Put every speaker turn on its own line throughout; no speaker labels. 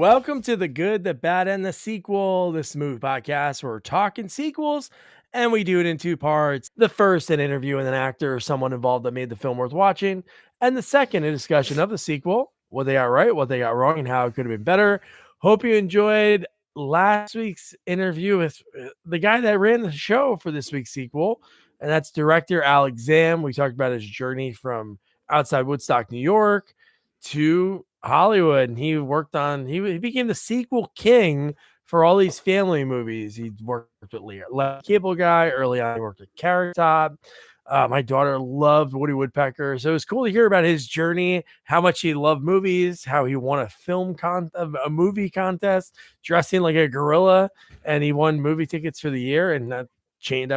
Welcome to the good, the bad, and the sequel. This movie podcast where we're talking sequels, and we do it in two parts. The first, an interview with an actor or someone involved that made the film worth watching, and the second, a discussion of the sequel, what they got right, what they got wrong, and how it could have been better. Hope you enjoyed last week's interview with the guy that ran the show for this week's sequel, and that's director Alex Zam. We talked about his journey from outside Woodstock, New York, to Hollywood, and he became the sequel king for all these family movies. He worked with Cable Guy early on. He worked with Carrie. My daughter loved Woody Woodpecker, so it was cool to hear about his journey, how much he loved movies, how he won a movie contest, dressing like a gorilla, and he won movie tickets for the year. And that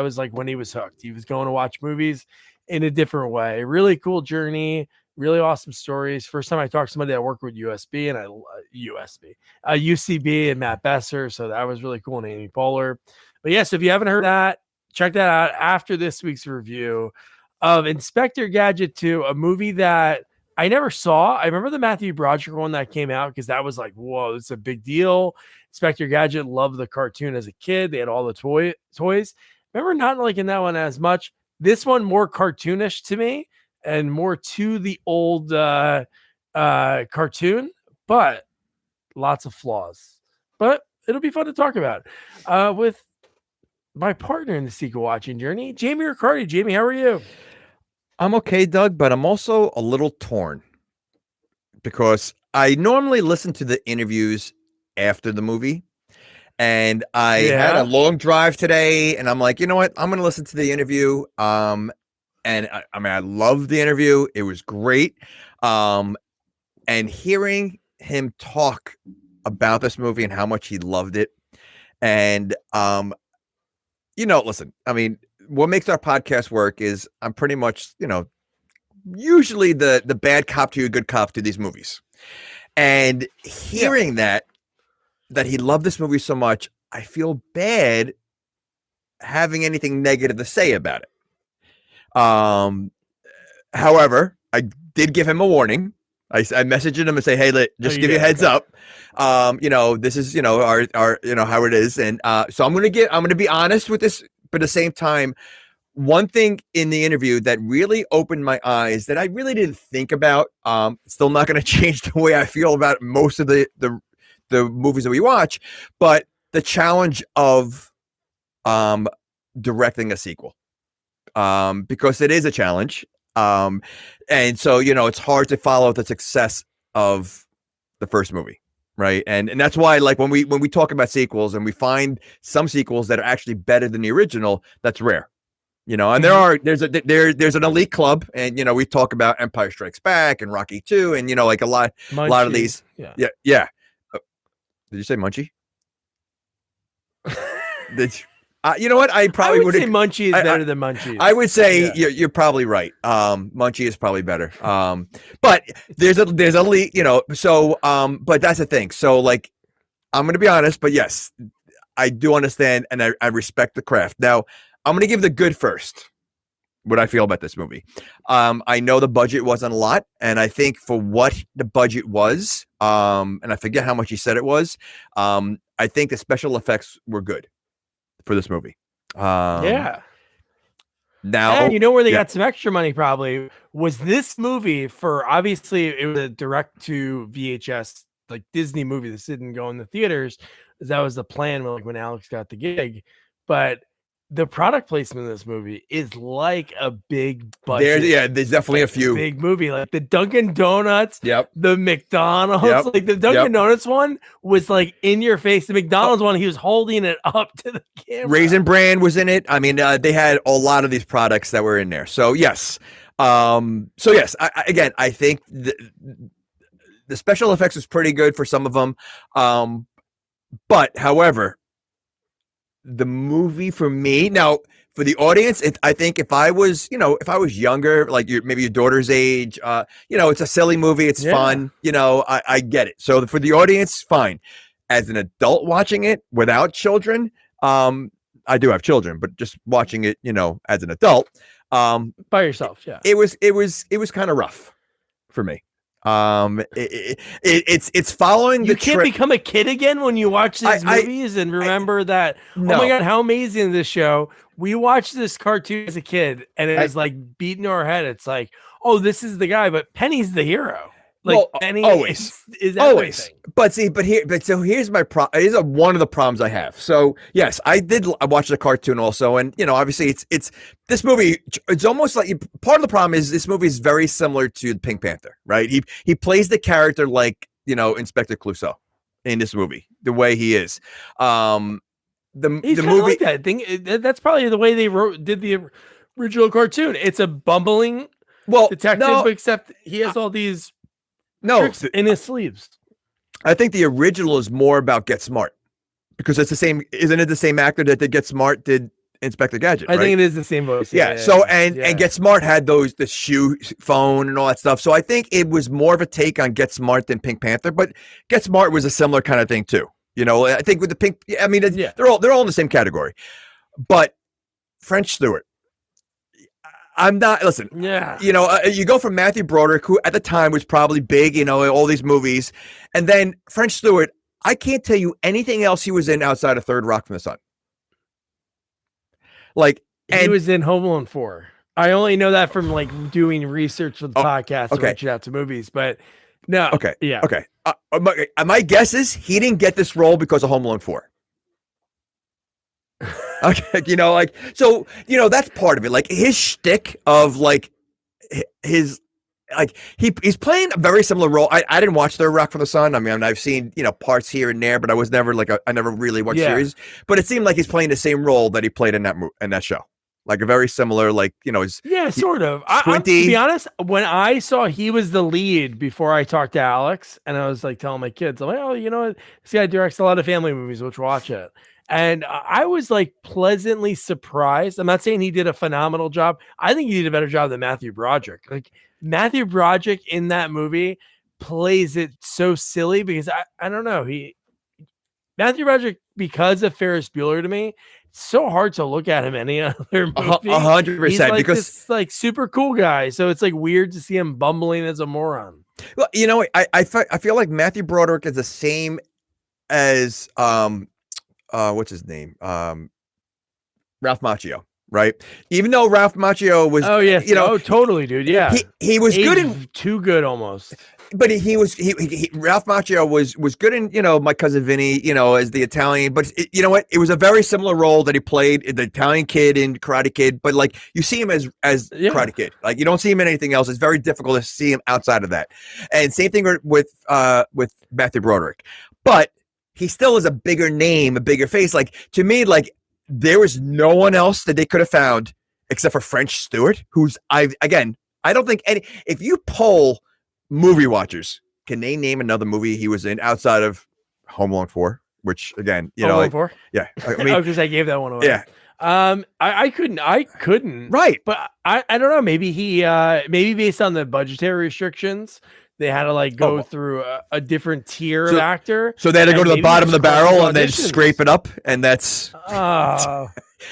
was like when he was hooked. He was going to watch movies in a different way. Really cool journey. Really awesome stories. First time I talked to somebody that worked with UCB and Matt Besser. So that was really cool. And Amy Poehler. But yes, if you haven't heard that, check that out after this week's review of Inspector Gadget 2, a movie that I never saw. I remember the Matthew Broderick one that came out because that was like, whoa, it's a big deal. Inspector Gadget, loved the cartoon as a kid. They had all the toys. Remember not liking that one as much. This one more cartoonish to me, and more to the old cartoon, but lots of flaws. But it'll be fun to talk about with my partner in the sequel watching journey, Jamie Riccardi. Jamie, how are you?
I'm okay, Doug, but I'm also a little torn because I normally listen to the interviews after the movie. And I had a long drive today, and I'm like, you know what? I'm going to listen to the interview. And I love the interview. It was great. And hearing him talk about this movie and how much he loved it. And, listen, what makes our podcast work is I'm pretty much, usually the bad cop to a good cop to these movies. And hearing that he loved this movie so much, I feel bad having anything negative to say about it. However, I did give him a warning. I messaged him and say, hey, give you a heads up. This is, our how it is. And, so I'm going to be honest with this, but at the same time, one thing in the interview that really opened my eyes that I really didn't think about, still not going to change the way I feel about most of the movies that we watch, but the challenge of, directing a sequel. Because it is a challenge. And so, it's hard to follow the success of the first movie. Right. And that's why, like, when we talk about sequels and we find some sequels that are actually better than the original, that's rare, and there's an elite club, and, we talk about Empire Strikes Back and Rocky 2 and, like a lot of these. Yeah. Did you say Munchie? Did you? You know what? I probably
would say Munchie is better than Munchie.
I would say you're probably right. Munchie is probably better. But there's a so but that's the thing. So, like, I'm gonna be honest, but yes, I do understand and I respect the craft. Now, I'm gonna give the good first. What I feel about this movie. I know the budget wasn't a lot, and I think for what the budget was, and I forget how much he said it was, I think the special effects were good for this movie.
Now,
and
where they got some extra money probably was this movie. For obviously it was a direct to VHS, like Disney movie. This didn't go in the theaters. That was the plan when Alex got the gig. But the product placement in this movie is like a big budget.
There's definitely a few
big movie, like the Dunkin' Donuts, the McDonald's, like the Dunkin' Donuts one was like in your face. The McDonald's one, he was holding it up to the camera.
Raisin Bran was in it. They had a lot of these products that were in there. So yes, I think the special effects was pretty good for some of them. But however, the movie for me now, for the audience, I think if I was younger, like maybe your daughter's age, it's a silly movie. It's fun. I get it. So for the audience, fine. As an adult watching it without children, I do have children, but just watching it, as an adult,
by yourself. Yeah.
It was kind of rough for me. It's following
you can't become a kid again when you watch these movies and remember that. No. Oh my god, how amazing is this show! We watched this cartoon as a kid, and it was like beaten to our head. It's like, oh, this is the guy, but Penny's the hero. Like
well,
Penny
always
is
always.
everything.
So here's my problem. Here's one of the problems I have. So yes, I watch the cartoon also, and obviously it's this movie. It's almost like part of the problem is this movie is very similar to Pink Panther, right? He plays the character like Inspector Clouseau in this movie, the way he is.
He's the movie like that thing. That's probably the way they did the original cartoon. It's a bumbling detective, except he has all these. Tricks in his sleeves.
I think the original is more about Get Smart because it's the same. Isn't it the same actor that did Get Smart did Inspector Gadget?
I think it is the same voice.
Yeah. So and Get Smart had the shoe phone and all that stuff. So I think it was more of a take on Get Smart than Pink Panther, but Get Smart was a similar kind of thing too. I think with the Pink, I mean, they're all in the same category, but French Stewart. I'm not, listen, you go from Matthew Broderick, who at the time was probably big, in all these movies, and then French Stewart, I can't tell you anything else he was in outside of Third Rock from the Sun.
He was in Home Alone 4. I only know that from doing research for the podcast and reaching out to movies, but no.
Okay.
Yeah.
Okay. My guess is he didn't get this role because of Home Alone 4. Okay, so that's part of it. Like his shtick of his he's playing a very similar role. I didn't watch Third Rock from the Sun. I mean, I've seen parts here and there, but I was never I never really watched series. But it seemed like he's playing the same role that he played in that show. Like a very similar,
sort of. To be honest, when I saw he was the lead before I talked to Alex, and I was telling my kids, I'm like, oh, this guy directs a lot of family movies. Let's watch it. And I was pleasantly surprised. I'm not saying he did a phenomenal job. I think he did a better job than Matthew Broderick. Matthew Broderick in that movie plays it so silly because I don't know. Matthew Broderick, because of Ferris Bueller to me, it's so hard to look at him any other movie.
100%. Because
this super cool guy. So it's weird to see him bumbling as a moron.
Well, I feel like Matthew Broderick is the same as what's his name? Ralph Macchio, right? Even though Ralph Macchio was,
totally, dude. Yeah,
he was good in
too good almost.
But Ralph Macchio was good in My Cousin Vinny, as the Italian. But you know what? It was a very similar role that he played, the Italian kid in Karate Kid. But you see him as Karate Kid. You don't see him in anything else. It's very difficult to see him outside of that. And same thing with Matthew Broderick, but he still is a bigger name, a bigger face. To me, there was no one else that they could have found except for French Stewart, who's I don't think if you poll movie watchers, can they name another movie he was in outside of Home Alone 4? Which again,
Home Alone 4?
Yeah.
I mean, because I gave that one away.
Yeah.
I couldn't.
Right.
But I don't know. Maybe maybe based on the budgetary restrictions, they had to go through a different tier of actor.
So they had to go to the bottom of the barrel and then scrape it up, and that's.
Oh.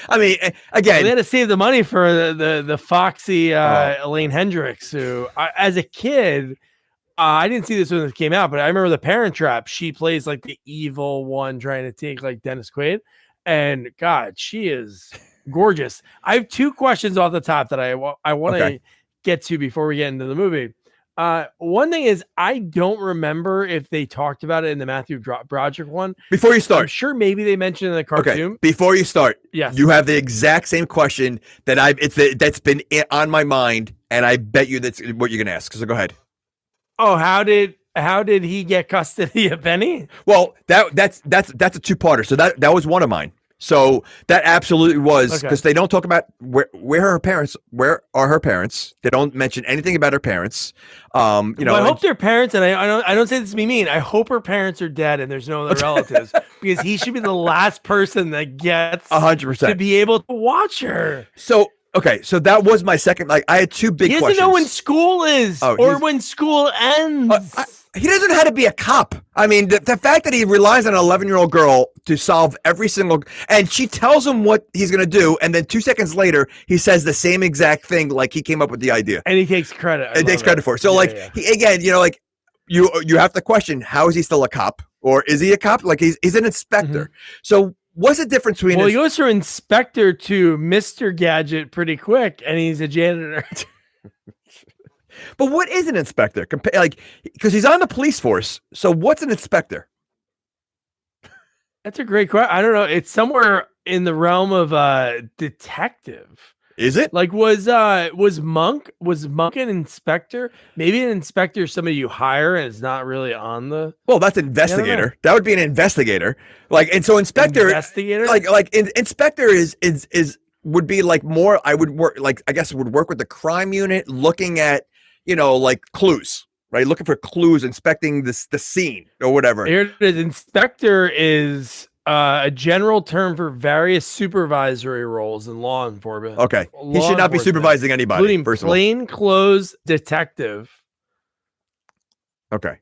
I mean, again,
they had to save the money for the foxy Elaine Hendricks, who as a kid, I didn't see this when it came out, but I remember The Parent Trap. She plays the evil one trying to take Dennis Quaid, and God, she is gorgeous. I have two questions off the top that I want to get to before we get into the movie. One thing is, I don't remember if they talked about it in the Matthew Broderick one.
Before you start,
I'm sure maybe they mentioned in the cartoon.
Okay. Before you start,
yes,
you have the exact same question that's been on my mind, and I bet you that's what you're gonna ask. So go ahead.
Oh, how did he get custody of Penny?
Well, that's a two-parter. So that was one of mine. So that absolutely was because they don't talk about where are her parents. Where are her parents? They don't mention anything about her parents.
I hope their parents, and I don't say this to be mean. I hope her parents are dead and there's no other relatives because he should be the last person that gets
100%
to be able to watch her.
So so that was my second. I had two big questions.
He doesn't know when school is or when school ends.
he doesn't know how to be a cop. I mean, the fact that he relies on an 11-year-old girl to solve every single, and she tells him what he's going to do, and then 2 seconds later, he says the same exact thing, like he came up with the idea.
And he takes credit.
And takes credit for it. So, He, again, like, you have to question, how is he still a cop? Or is he a cop? Like, he's an inspector. So, what's the difference between...
Well, he goes from inspector to Mr. Gadget pretty quick, and he's a janitor.
But what is an inspector? Like, because he's on the police force. So what's an inspector?
That's a great question. I don't know. It's somewhere in the realm of detective.
Is it?
Like, was Monk an inspector? Maybe an inspector is somebody you hire and it's not really on the...
Well, that's investigator. That would be an investigator. Like, and so inspector...
Investigator?
Inspector is would be like more... I would work, like, I guess it would work with the crime unit, looking at, like clues, right? Looking for clues, inspecting the scene or whatever.
Here it is. Inspector is a general term for various supervisory roles in law enforcement.
Okay. He should not be supervising anybody,
including plainclothes detective.
Okay.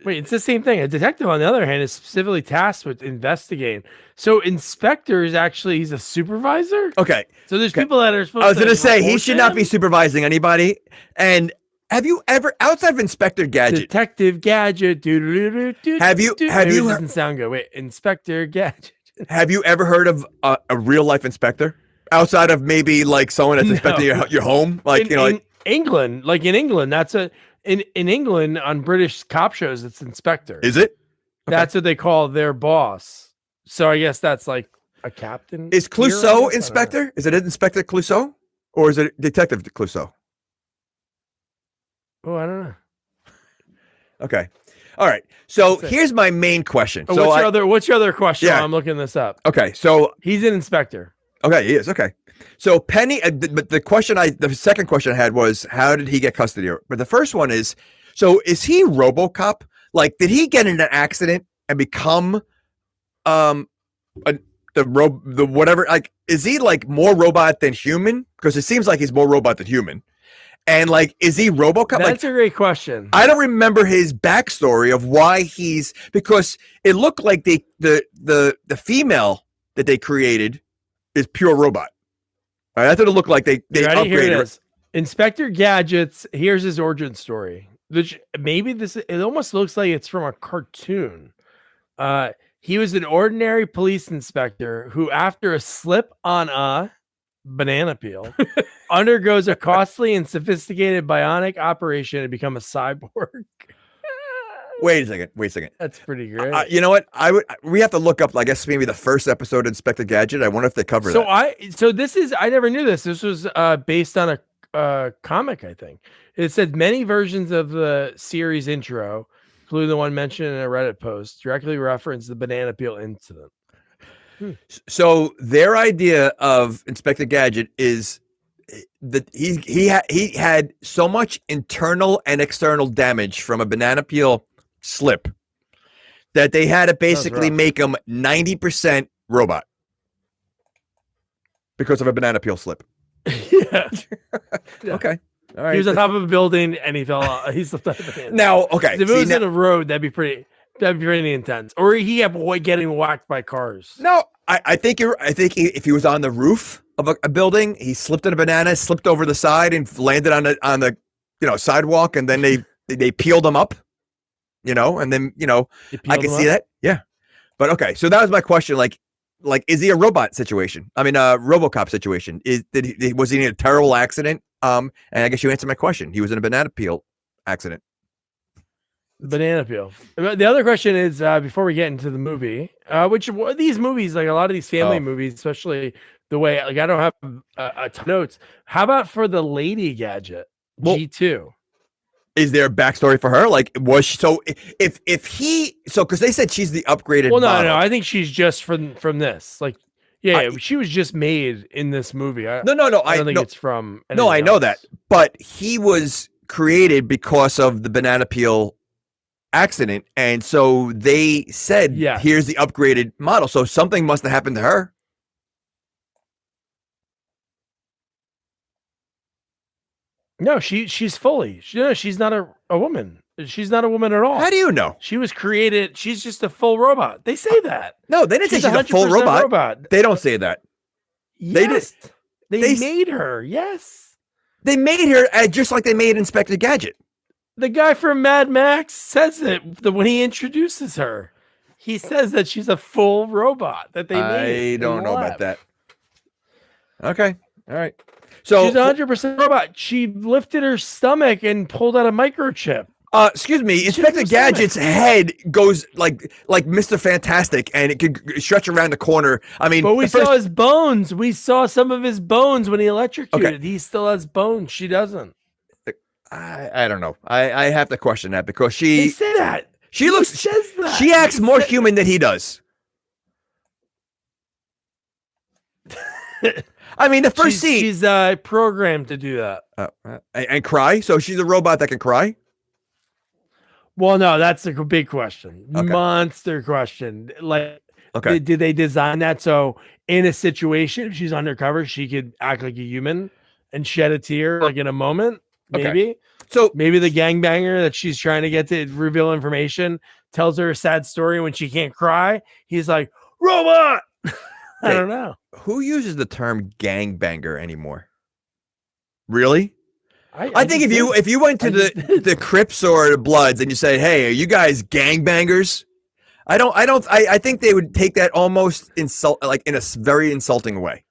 Wait, it's the same thing. A detective, on the other hand, is specifically tasked with investigating. So inspector is actually, he's a supervisor?
Okay.
So there's people that are supposed to...
I was going to say, he should not be supervising anybody. And have you ever, outside of Inspector Gadget...
Detective Gadget.
Have you...
It doesn't sound good. Wait, Inspector Gadget.
Have you ever heard of a real-life inspector? Outside of maybe, like, someone that's inspecting your home? Like,
in England, that's a... In England, on British cop shows, it's inspector.
Is it?
Okay. That's what they call their boss. So I guess that's like a captain.
Is Clouseau inspector? Is it Inspector Clouseau? Or is it Detective Clouseau?
Oh, I don't know.
Okay. All right. So here's my main question.
Oh,
so
what's your other question? Yeah. I'm looking this up.
Okay. So
he's an inspector.
Okay, he is. Okay. So Penny, but the second question I had was, how did he get custody? But the first one is, so is he RoboCop? Like, did he get in an accident and become, whatever? Like, is he like more robot than human? Because it seems like he's more robot than human. And like, is he RoboCop?
That's a great question.
I don't remember his backstory of why because it looked like the female that they created is pure robot. All right, that's what it looked like. They upgraded. Here it is.
Inspector Gadget's, here's his origin story. Which maybe it almost looks like it's from a cartoon. He was an ordinary police inspector who, after a slip on a banana peel, undergoes a costly and sophisticated bionic operation and become a cyborg.
Wait a second.
That's pretty great.
You know what? We have to look up, I guess, maybe the first episode of Inspector Gadget. I wonder if they cover that.
I never knew this. This was based on a comic, I think. It said many versions of the series intro, including the one mentioned in a Reddit post, directly reference the banana peel incident.
So their idea of Inspector Gadget is that he had so much internal and external damage from a banana peel slip that they had to basically make him 90% robot because of a banana peel slip.
Yeah.
Okay. All right.
He was on top of a building and he fell off. He slipped out of the banana.
Now, okay.
If it was in a road, that'd be pretty intense. Or he had getting whacked by cars.
No, I think if he was on the roof of a building, he slipped in a banana, slipped over the side, and landed on the sidewalk, and then they peeled him up, and then I can see that, yeah. But okay, so that was my question. Like, is he a robot situation? I mean, a RoboCop situation? Was he in a terrible accident? And I guess you answered my question. He was in a banana peel accident.
Banana peel. The other question is, before we get into the movie, which these movies, like a lot of these family movies, especially the way, like, I don't have a ton of notes. How about for the Lady Gadget, G2?
Is there a backstory for her? Like, was she, so because they said she's the upgraded.
Well, no, I think she's just from this. Like, she was just made in this movie. I don't think it's from.
No, I know that, but he was created because of the banana peel accident, and so they said, here's the upgraded model. So something must have happened to her.
No, she's fully. She's not a woman. She's not a woman at all.
How do you know?
She was created. She's just a full robot. They say that.
No, they didn't say she's a full robot. They don't say that.
Yes. They made her. Yes.
They made her just like they made Inspector Gadget.
The guy from Mad Max says it when he introduces her. He says that she's a full robot that they made.
I don't know about that. Okay. All right. So
she's 100% robot. She lifted her stomach and pulled out a microchip.
Excuse me, Inspector Gadget's head goes like Mr. Fantastic, and it could stretch around the corner. I mean,
but we saw his bones. We saw some of his bones when he electrocuted. Okay. He still has bones. She doesn't.
I don't know. I have to question that because she.
They say that.
She says that. She acts more human than he does. I mean, the first scene.
She's programmed to do that.
And cry? So she's a robot that can cry?
Well, no, that's a big question. Okay. Monster question. Like,
okay,
did they design that so in a situation, if she's undercover, she could act like a human and shed a tear like in a moment? Maybe.
Okay. So
maybe the gangbanger that she's trying to get to reveal information tells her a sad story when she can't cry. He's like, robot. I don't know.
Who uses the term gangbanger anymore? Really? I think if you went to the Crips or the Bloods and you say, "Hey, are you guys gangbangers?" I think they would take that almost in a very insulting way.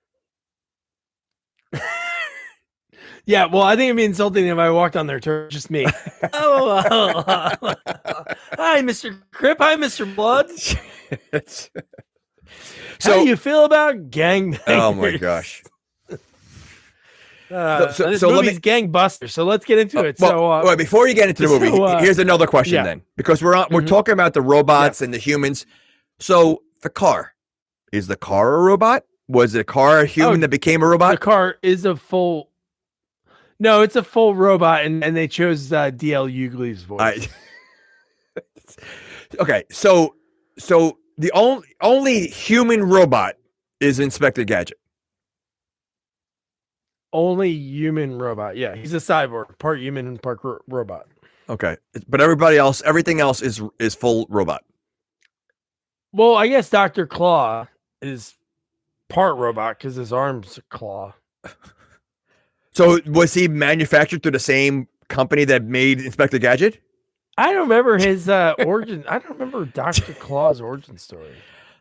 Yeah, well, I think it'd be insulting if I walked on their turf, just me. Hi, Mr. Crip. Hi, Mr. Blood. So, how do you feel about gangbangers?
Oh my gosh.
This movie's gangbusters, so let's get into it.
Wait, before you get into the movie, here's another question then, because we're talking about the robots and the humans. So the car, is the car a robot? Was the car a human that became a robot?
The car is a full. No, it's a full robot, and they chose D.L. Hughley's voice.
Okay, so the only human robot is Inspector Gadget.
Only human robot. Yeah, he's a cyborg, part human and part robot.
Okay, but everything else is full robot.
Well, I guess Dr. Claw is part robot because his arm's a claw.
So was he manufactured through the same company that made Inspector Gadget?
I don't remember his origin. I don't remember Dr. Claw's origin story.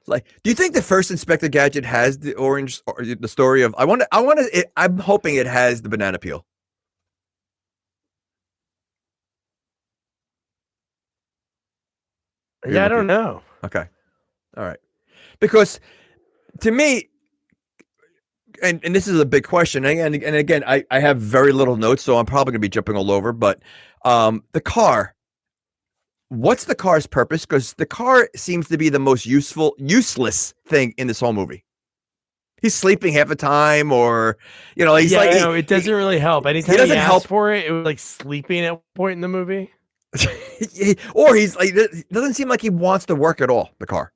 Like, do you think the first Inspector Gadget has the story of? I'm hoping it has the banana peel.
Yeah, I don't know.
Okay, all right, because to me, and this is a big question, and again, I have very little notes, so I'm probably gonna be jumping all over. But the car. What's the car's purpose? Because the car seems to be the most useless thing in this whole movie. He's sleeping half the time, or he's
it doesn't really help. Anytime he doesn't help for it, it was like sleeping at one point in the movie.
Or he's like, it doesn't seem like he wants to work at all. The car,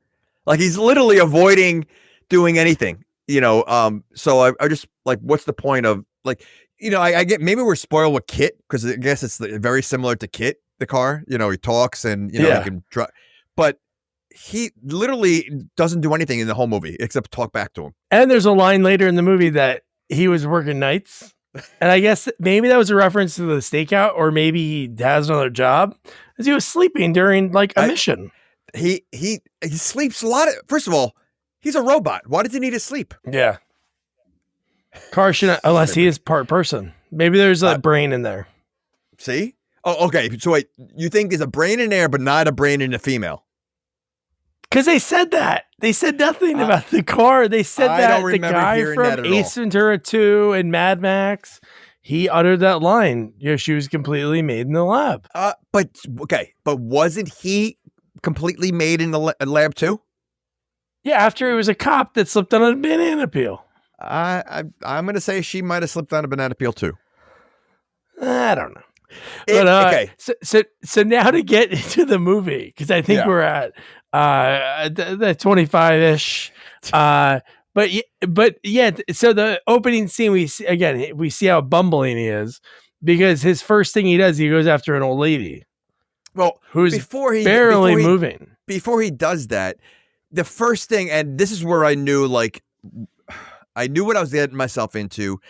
like he's literally avoiding doing anything. So I just like, what's the point of I get maybe we're spoiled with Kit because I guess it's very similar to Kit. The car, he talks and he can drive, but he literally doesn't do anything in the whole movie except talk back to him.
And there's a line later in the movie that he was working nights, and I guess maybe that was a reference to the stakeout, or maybe he has another job, as he was sleeping during a mission.
He sleeps a lot. First of all, he's a robot. Why does he need to sleep?
Yeah, car shouldn't, unless he is part person. Maybe there's a brain in there.
See. Oh, okay. So wait, you think there's a brain in there, but not a brain in a female?
Because they said that. They said nothing about the car. They said that the guy from Ace Ventura 2 and Mad Max, he uttered that line. She was completely made in the lab.
But wasn't he completely made in the lab too?
Yeah, after he was a cop that slipped on a banana peel.
I'm going to say she might have slipped on a banana peel too.
I don't know. Okay. So now to get into the movie, because I think we're at the 25-ish. But yeah. So the opening scene, we see how bumbling he is, because his first thing he does, he goes after an old lady.
Well,
who's
before he
barely
before he
moving.
before he does that, the first thing, and this is where I knew, like, I knew what I was getting myself into.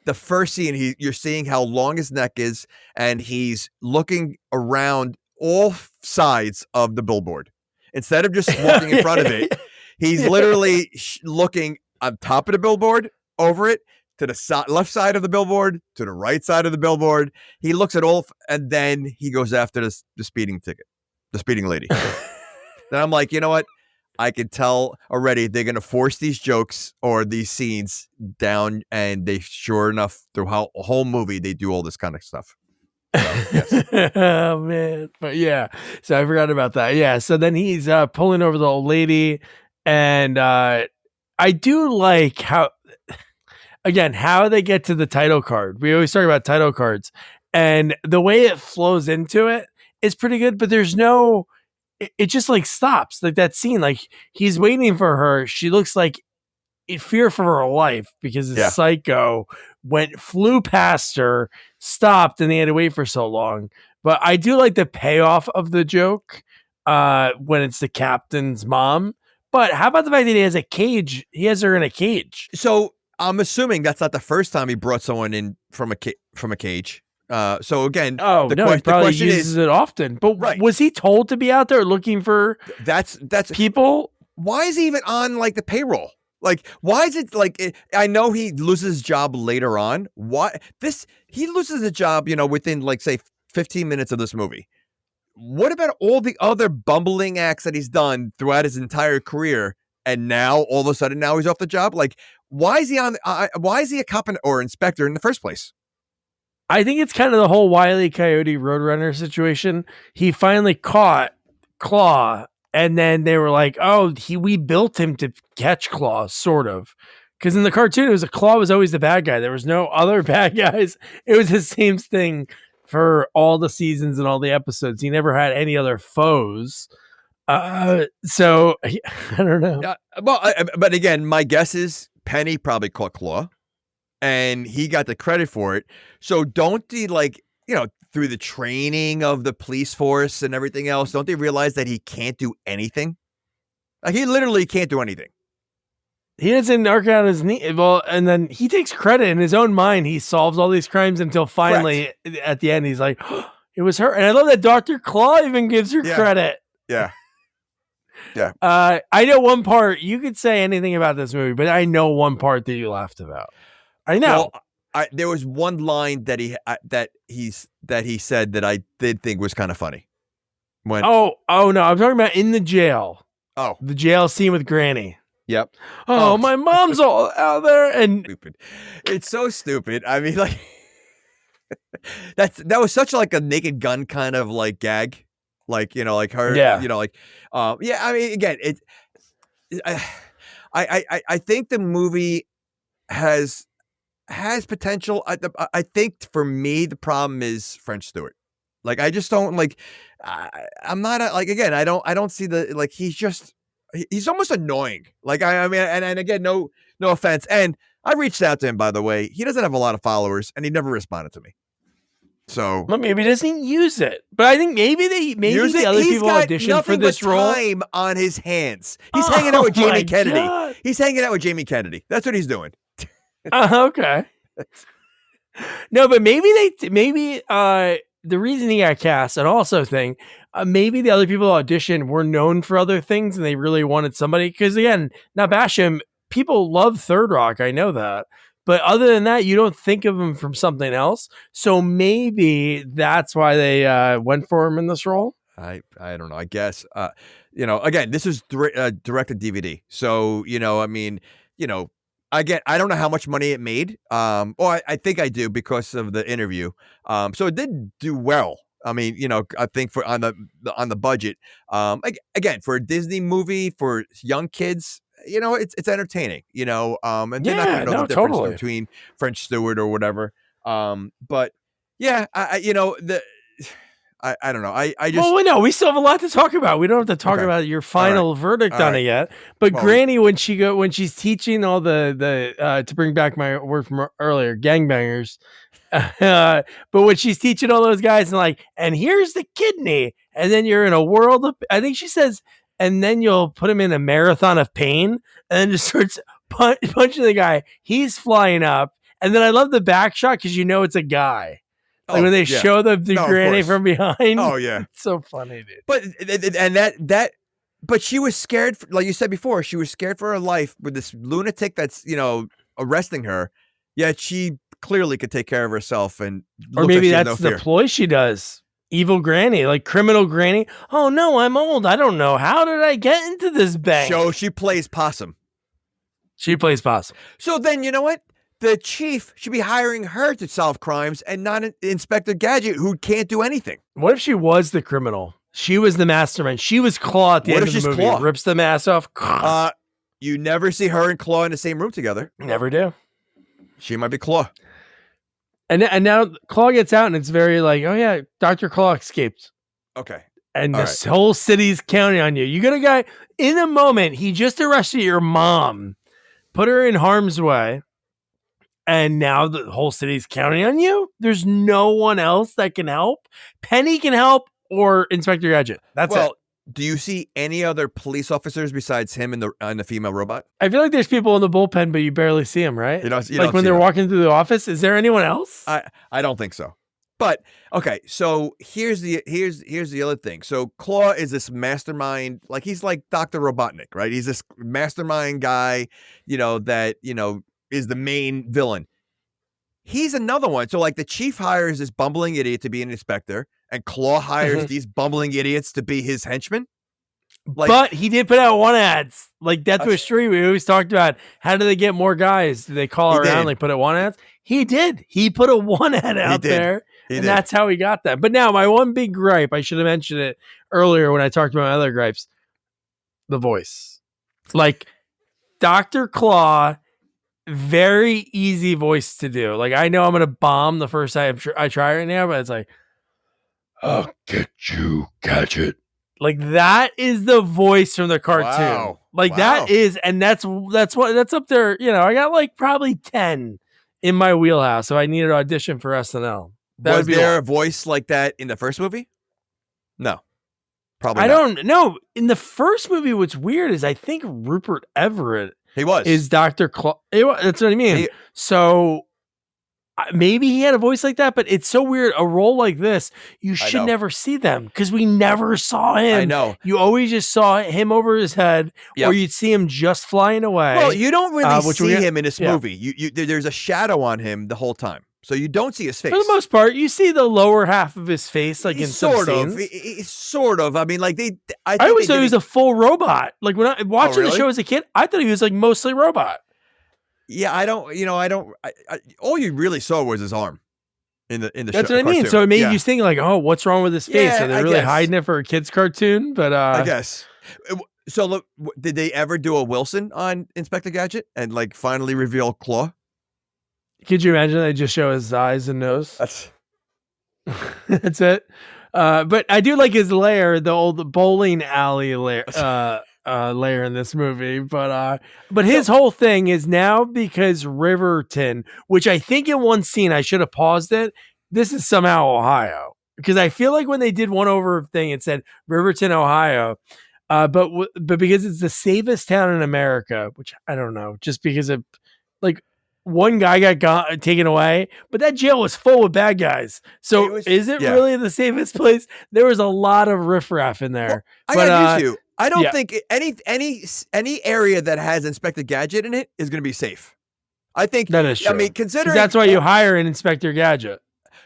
The first scene, you're seeing how long his neck is, and he's looking around all sides of the billboard. Instead of just walking in front of it, he's literally looking on top of the billboard, over it, to the left side of the billboard, to the right side of the billboard. He looks at all, and then he goes after the speeding ticket, the speeding lady. Then I'm like, you know what? I can tell already they're going to force these jokes or these scenes down, and they sure enough, throughout a whole movie, they do all this kind of stuff. So, yes.
Oh man, but yeah, so I forgot about that. Yeah, so then he's pulling over the old lady, and I do like how, again, how they get to the title card. We always talk about title cards, and the way it flows into it is pretty good, but there's no, it just like stops, like that scene, like he's waiting for her, she looks like in fear for her life because the psycho flew past her, stopped, and they had to wait for so long. But I do like the payoff of the joke when it's the captain's mom. But how about the fact that he has a cage? He has her in a cage.
So I'm assuming that's not the first time he brought someone in from a cage. So again,
he probably uses it often. But was he told to be out there looking for
that's
people?
Why is he even on like the payroll? Like, why is it like? I know he loses his job later on. Why he loses a job, within like say 15 minutes of this movie. What about all the other bumbling acts that he's done throughout his entire career? And now all of a sudden, now he's off the job. Like, why is he on? Why is he a cop or inspector in the first place?
I think it's kind of the whole Wile E. Coyote Roadrunner situation. He finally caught Claw, and then they were like, "Oh, we built him to catch Claw, sort of." Because in the cartoon, it was Claw was always the bad guy. There was no other bad guys. It was the same thing for all the seasons and all the episodes. He never had any other foes. So I don't know.
But again, my guess is Penny probably caught Claw, and he got the credit for it. So don't they, like, through the training of the police force and everything else, don't they realize that he can't do anything? Like, he literally can't do anything.
He doesn't arc out his knee. Well, and then he takes credit in his own mind. He solves all these crimes until finally, at the end, he's like, oh, "It was her." And I love that Dr. Claw even gives her credit.
Yeah. Yeah.
I know one part. You could say anything about this movie, but I know one part that you laughed about. I know.
Well, there was one line that he said that I did think was kind of funny.
No, I'm talking about in the jail.
Oh,
the jail scene with Granny.
Yep.
Oh, my mom's all out there, and
stupid. It's so stupid. I mean, like, that was such like a Naked Gun kind of like gag, like, like her.
Yeah.
I mean, again, I think the movie has potential. I think for me the problem is French Stewart. Like, I just don't like. I'm not again. I don't see the like. He's almost annoying. Like, I mean, and again, no offense. And I reached out to him, by the way. He doesn't have a lot of followers, and he never responded to me. So,
well, maybe he doesn't use it. But I think maybe the other people auditioned for this role.
Time on his hands. He's hanging out with Jamie Kennedy. God. He's hanging out with Jamie Kennedy. That's what he's doing.
Okay. No, but maybe the reason he got cast, and also maybe the other people who auditioned were known for other things, and they really wanted somebody. Because again, not bash him, people love Third Rock. I know that, but other than that, you don't think of him from something else. So maybe that's why they went for him in this role.
I don't know. I guess again, this is directed DVD, so I mean, Again, I don't know how much money it made. I think I do because of the interview. So it did do well. I mean, I think for on the budget. Again, for a Disney movie for young kids, it's entertaining. And they're not going to know the difference between French Stewart or whatever. But yeah, I don't know. I just
Well, no, we still have a lot to talk about. We don't have to talk
okay.
about your final verdict
All
on
right.
it yet. But
Well,
Granny, when she's teaching all the to bring back my word from earlier, gangbangers. But when she's teaching all those guys and like, and here's the kidney, and then you're in a world of, I think she says, and then you'll put him in a marathon of pain, and then just starts punching the guy. He's flying up, and then I love the back shot because you know it's a guy. Like when they show the Granny from behind.
Oh yeah,
it's so funny, dude.
But and but she was scared, like you said before, she was scared for her life with this lunatic that's arresting her. Yet she clearly could take care of herself, and
or maybe that's the ploy she does. Evil Granny, like criminal Granny. Oh no, I'm old. I don't know. How did I get into this bank?
So she plays possum.
She plays possum.
So then you know what? The chief should be hiring her to solve crimes and not Inspector Gadget, who can't do anything.
What if she was the criminal? She was the mastermind. She was Claw at the end of the movie.
Claw?
Rips the mask off.
You never see her and Claw in the same room together.
Never do.
She might be Claw.
And now Claw gets out and it's very like, oh yeah, Dr. Claw escaped.
Okay.
And this whole city's counting on you. You got a guy in a moment. He just arrested your mom, put her in harm's way. And now the whole city's counting on you. There's no one else that can help. Penny can help or Inspector Gadget. That's it.
Do you see any other police officers besides him and the female robot?
I feel like there's people in the bullpen, but you barely see them, right?
You
like when they're walking through the office. Is there anyone else?
I don't think so. But okay, so here's the other thing. So Claw is this mastermind, like he's like Dr. Robotnik, right? He's this mastermind guy, that is the main villain. He's another one. So like the chief hires this bumbling idiot to be an inspector, and Claw hires these bumbling idiots to be his henchmen.
But he did put out one ads. Like Death Wish 3, we always talked about how do they get more guys? Do they call around, like put out one ads? He did. He put a one ad out there, and that's how he got that. But now my one big gripe, I should have mentioned it earlier when I talked about my other gripes, the voice. Like Dr. Claw, very easy voice to do. Like I know I'm going to bomb the first time I try right now, but it's like, I'll get you, Gadget. Like that is the voice from the cartoon.
Wow.
Like that is, and that's up there. I got like probably 10 in my wheelhouse. So I needed to audition for SNL.
Was there a voice like that in the first movie? No, probably.
I don't know. In the first movie, what's weird is I think Rupert Everett is Dr. Claw. That's what I mean. So maybe he had a voice like that, but it's so weird. A role like this, you should never see them because we never saw him.
I know.
You always just saw him over his head, or you'd see him just flying away.
Well, you don't really see him in this movie. There's a shadow on him the whole time, so you don't see his face.
For the most part, you see the lower half of his face, like in some scenes.
Sort of. I mean, like I
always thought he was a full robot. Like when I watching the show as a kid, I thought he was like mostly robot.
Yeah, I don't. All you really saw was his arm in the
That's what I mean. So it made you think like, oh, what's wrong with his face? Are they really hiding it for a kid's cartoon? But
I guess. So look, did they ever do a Wilson on Inspector Gadget and like finally reveal Claw?
Could you imagine they just show his eyes and nose? That's it. But I do like his lair, the old bowling alley lair. Layer in this movie, but his whole thing is now because Riverton, which I think in one scene I should have paused it. This is somehow Ohio because I feel like when they did one over thing, it said Riverton, Ohio, but because it's the safest town in America, which I don't know, just because of like one guy got taken away, but that jail was full of bad guys. So is it really the safest place? There was a lot of riffraff in there.
Well, I got you. I don't think any area that has Inspector Gadget in it is going to be safe. I think
that is true.
I mean, considering
that's why you hire an Inspector Gadget.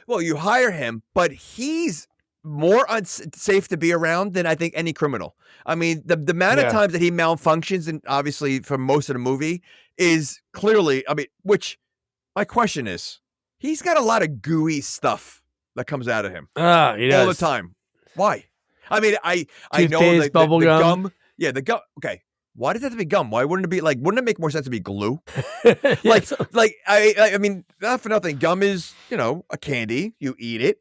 Well, you hire him, but he's more unsafe to be around than I think any criminal. I mean, the amount of times that he malfunctions, and obviously for most of the movie, is clearly. I mean, which my question is, he's got a lot of gooey stuff that comes out of him
all
the time. Why? I mean, I know the gum. Yeah, the gum. Okay, why does it have to be gum? Why wouldn't it be like? Wouldn't it make more sense to be glue? I mean, not for nothing. Gum is a candy. You eat it.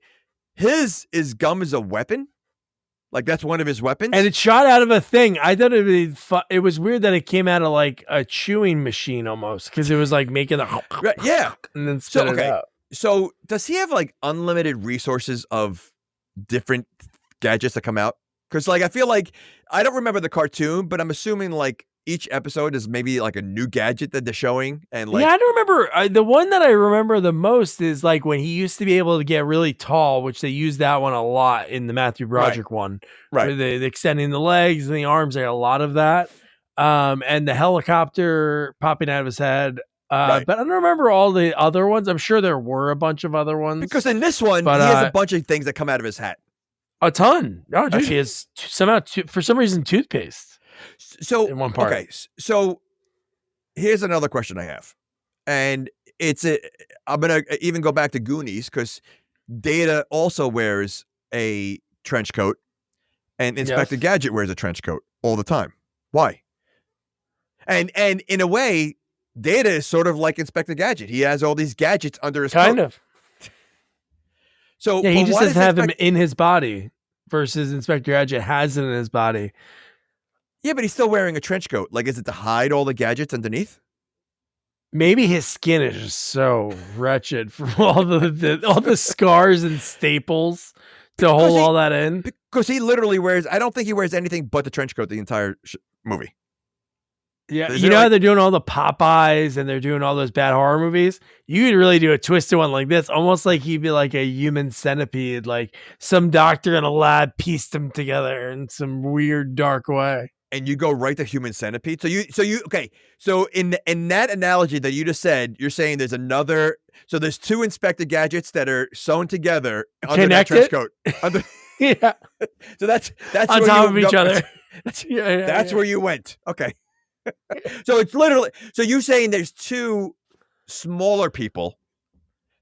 his is gum is a weapon. Like that's one of his weapons.
And it shot out of a thing. I thought it was weird that it came out of like a chewing machine almost because it was like making the
Right, yeah.
and then spit it out.
So does he have like unlimited resources of different gadgets that come out? Because like I feel like I don't remember the cartoon, but I'm assuming like each episode is maybe like a new gadget that they're showing, and like
I don't remember. The one that I remember the most is like when he used to be able to get really tall, which they used that one a lot in the Matthew Broderick one,
right?
Where they extending the legs and the arms. They had a lot of that, and the helicopter popping out of his head.
Right.
But I don't remember all the other ones. I'm sure there were a bunch of other ones
Because in this one,
but,
he has a bunch of things that come out of his hat.
A ton. Oh, dude, he has for some reason toothpaste.
So
in one part.
Okay, so here's another question I have, and I'm gonna even go back to Goonies because Data also wears a trench coat, and Inspector Gadget wears a trench coat all the time. Why? And in a way, Data is sort of like Inspector Gadget. He has all these gadgets under his
kind
coat.
of.
So
yeah, he just doesn't have him in his body versus Inspector Gadget has it in his body.
Yeah, but he's still wearing a trench coat. Like, is it to hide all the gadgets underneath?
Maybe his skin is just so wretched from all the scars and staples to hold all that in.
Because he literally wears, I don't think he wears anything but the trench coat the entire movie.
Yeah, you know how they're doing all the Popeyes and they're doing all those bad horror movies? You could really do a twisted one like this, almost like he'd be like a human centipede, like some doctor in a lab pieced them together in some weird, dark way.
And you go right to human centipede. Okay. So in that analogy that you just said, you're saying there's another. So there's two Inspector Gadgets that are sewn together under that trench coat.
Yeah.
So that's
on top of each other.
That's where you went. Okay. So it's literally. So you're saying there's two smaller people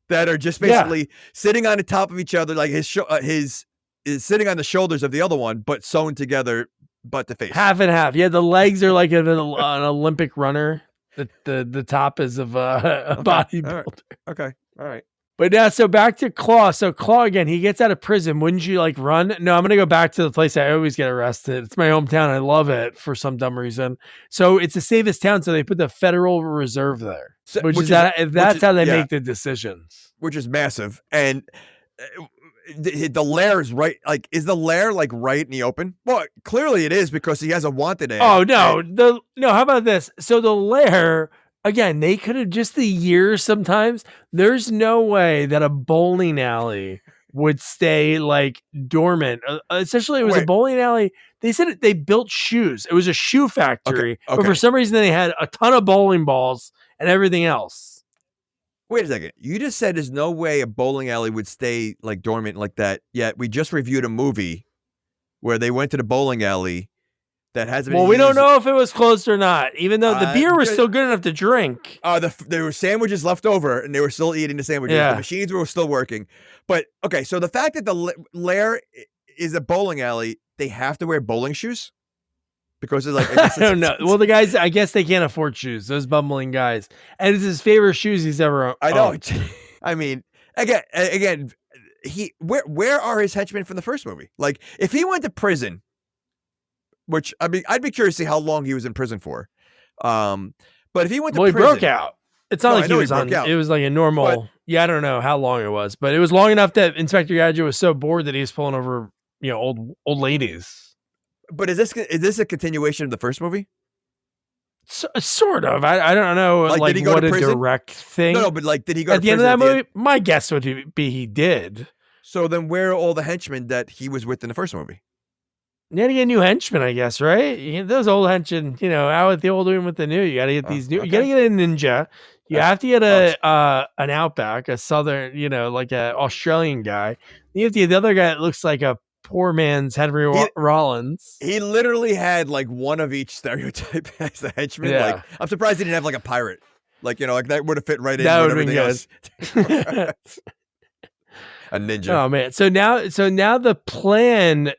that are just basically sitting on the top of each other, like his is sitting on the shoulders of the other one, but sewn together. Butt to face,
half and half. Yeah, the legs are like an Olympic runner. The top is of a bodybuilder.
Okay, all right.
But now, so back to Claw. So Claw again, he gets out of prison. Wouldn't you like run? No, I'm gonna go back to the place I always get arrested. It's my hometown. I love it for some dumb reason. So it's the safest town. So they put the Federal Reserve there, that's how they make the decisions,
which is massive. And the lair is right. Like, is the lair like right in the open? Well, clearly it is because he has a wanted ad.
Oh no, how about this? So the lair again, they could have just the years. Sometimes there's no way that a bowling alley would stay like dormant. Essentially, it was a bowling alley. They said they built shoes. It was a shoe factory, but for some reason they had a ton of bowling balls and everything else.
Wait a second. You just said there's no way a bowling alley would stay like dormant like that. Yet we just reviewed a movie where they went to the bowling alley that hasn't been
we don't know if it was closed or not, even though the beer was still good enough to drink.
There were sandwiches left over and they were still eating the sandwiches. Yeah. The machines were still working. But okay, so the fact that the lair is a bowling alley, they have to wear bowling shoes? Because it's like
I don't know. Well, the guys, I guess they can't afford shoes. Those bumbling guys, and it's his favorite shoes he's ever owned.
I know. I mean, again, where are his henchmen from the first movie? Like, if he went to prison, which I mean, I'd be curious to see how long he was in prison for. But if he went to prison,
he broke out. It's not like he was on. It was like a normal. I don't know how long it was, but it was long enough that Inspector Gadget was so bored that he was pulling over, old ladies.
But is this a continuation of the first movie?
Sort of. I don't know. Like did he go what to prison? A direct thing.
No, but like, did he go
at the end of that movie? My guess would be he did.
So then, where are all the henchmen that he was with in the first movie?
You got to get new henchmen, I guess, right? Those old henchmen, out with the old and with the new. You got to get these new. Okay. You got to get a ninja. You have to get an outback, a southern, like a Australian guy. You have to get the other guy that looks like a poor man's Henry Rollins.
He literally had like one of each stereotype as a henchman. Yeah. Like, I'm surprised he didn't have like a pirate. Like, like that would have fit right in.
That would have been
good. A ninja.
Oh man. So now the plan,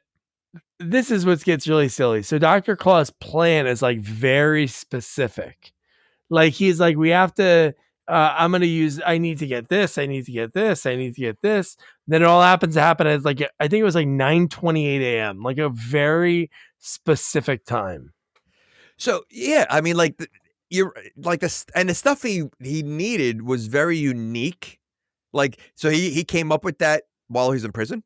this is what gets really silly. So Dr. Claw's plan is like very specific. Like he's like, we have to I'm gonna use. I need to get this. I need to get this. I need to get this. Then it all happens to happen at like I think it was like 9:28 a.m. Like a very specific time.
So yeah, I mean, like you're like this, and the stuff he needed was very unique. Like, so he came up with that while he's in prison.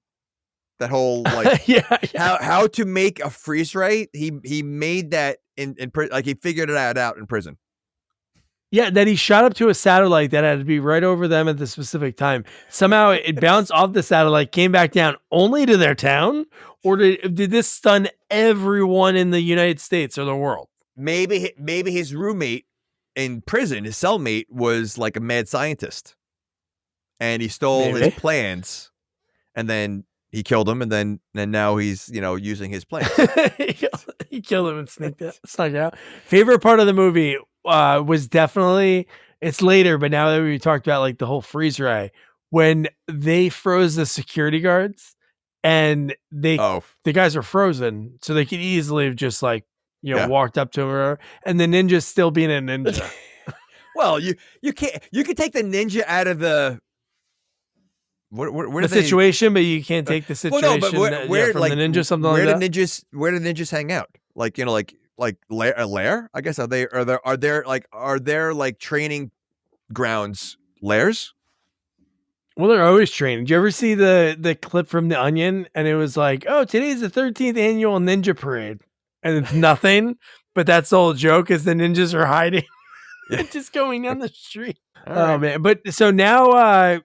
That whole like
yeah.
how to make a freeze ray. He made that in prison. Like he figured it out in prison.
Yeah, that he shot up to a satellite that had to be right over them at the specific time. Somehow it bounced off the satellite, came back down only to their town, or did this stun everyone in the United States or the world?
Maybe his roommate in prison, his cellmate, was like a mad scientist, and he stole his plans, and then he killed him, and now he's using his plans.
He killed him and snuck out. Favorite part of the movie was definitely, it's later, but now that we talked about like the whole freeze ray, when they froze the security guards and the guys were frozen, so they could easily have just like walked up to him, and the ninja still being a ninja.
Well, you can't, you can take the ninja out of the
the situation, but you can't take the situation.
Well, no, but where
from
like
the ninja, something
where
like
the ninjas, where do ninjas hang out? Like like a lair? I guess are there like training grounds lairs?
Well, they're always training. Did you ever see the clip from The Onion? And it was like, oh, today's the 13th annual ninja parade, and it's nothing. But that's the whole joke, is the ninjas are hiding, just going down the street. Oh man! But so now's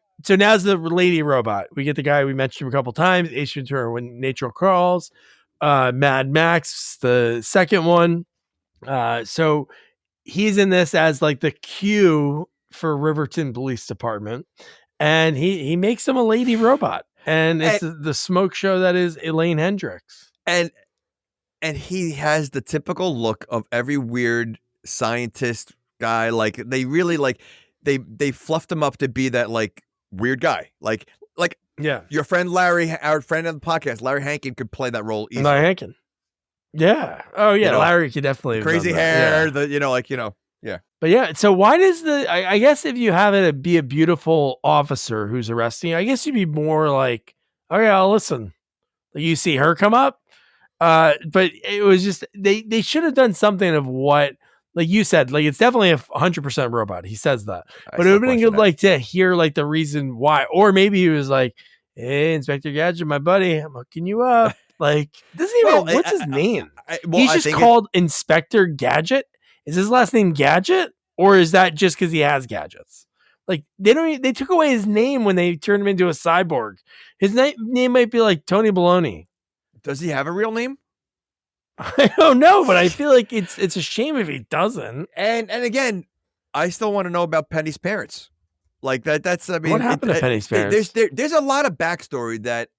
the lady robot. We get the guy we mentioned a couple times, Ace Ventura: When Nature Calls, Mad Max, the second one. So he's in this as like the Q for Riverton Police Department, and he makes him a lady robot, and it's the smoke show that is Elaine Hendricks,
and he has the typical look of every weird scientist guy. Like they really they fluffed him up to be that like weird guy. Like
yeah,
your friend Larry, our friend on the podcast, Larry Hankin, could play that role easily.
Larry Hankin. Yeah. Oh yeah, Larry could definitely
crazy hair.
Yeah.
Yeah.
But yeah, so why does I guess if you have it be a beautiful officer who's arresting you, I guess you'd be more like, okay, I'll listen. You see her come up. But it was just they should have done something of what, like you said, like it's definitely 100% robot. He says that, but it would have been good like to hear like the reason why, or maybe he was like, "Hey, Inspector Gadget, my buddy, I'm hooking you up." Like, doesn't even what's his name? He's just called Inspector Gadget. Is his last name Gadget, or is that just because he has gadgets? Like they took away his name when they turned him into a cyborg. His name might be like Tony Baloney.
Does he have a real name?
I don't know, but I feel like it's a shame if he doesn't.
And again, I still want to know about Penny's parents. Like that's I mean,
what happened to Penny's parents?
There's a lot of backstory that.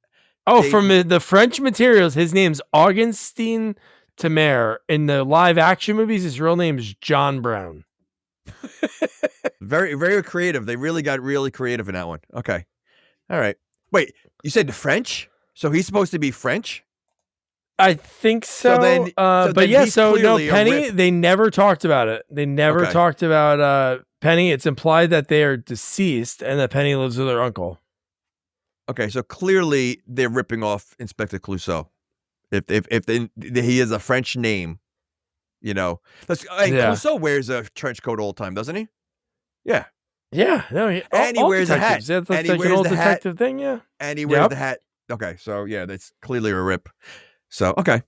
From the French materials, his name's Augustin Temer. In the live action movies, his real name is John Brown.
Very, very creative. They really got really creative in that one. Okay, all right. Wait, you said the French? So he's supposed to be French?
I think so. No, Penny, they never talked about it. They never talked about Penny. It's implied that they are deceased and that Penny lives with her uncle.
Okay, so clearly they're ripping off Inspector Clouseau. If he is a French name, Clouseau wears a trench coat all the time, doesn't he? Yeah.
Yeah. No,
and he wears a hat.
That's like an old detective thing, yeah.
And he wears the hat. Okay, so yeah, that's clearly a rip. So okay,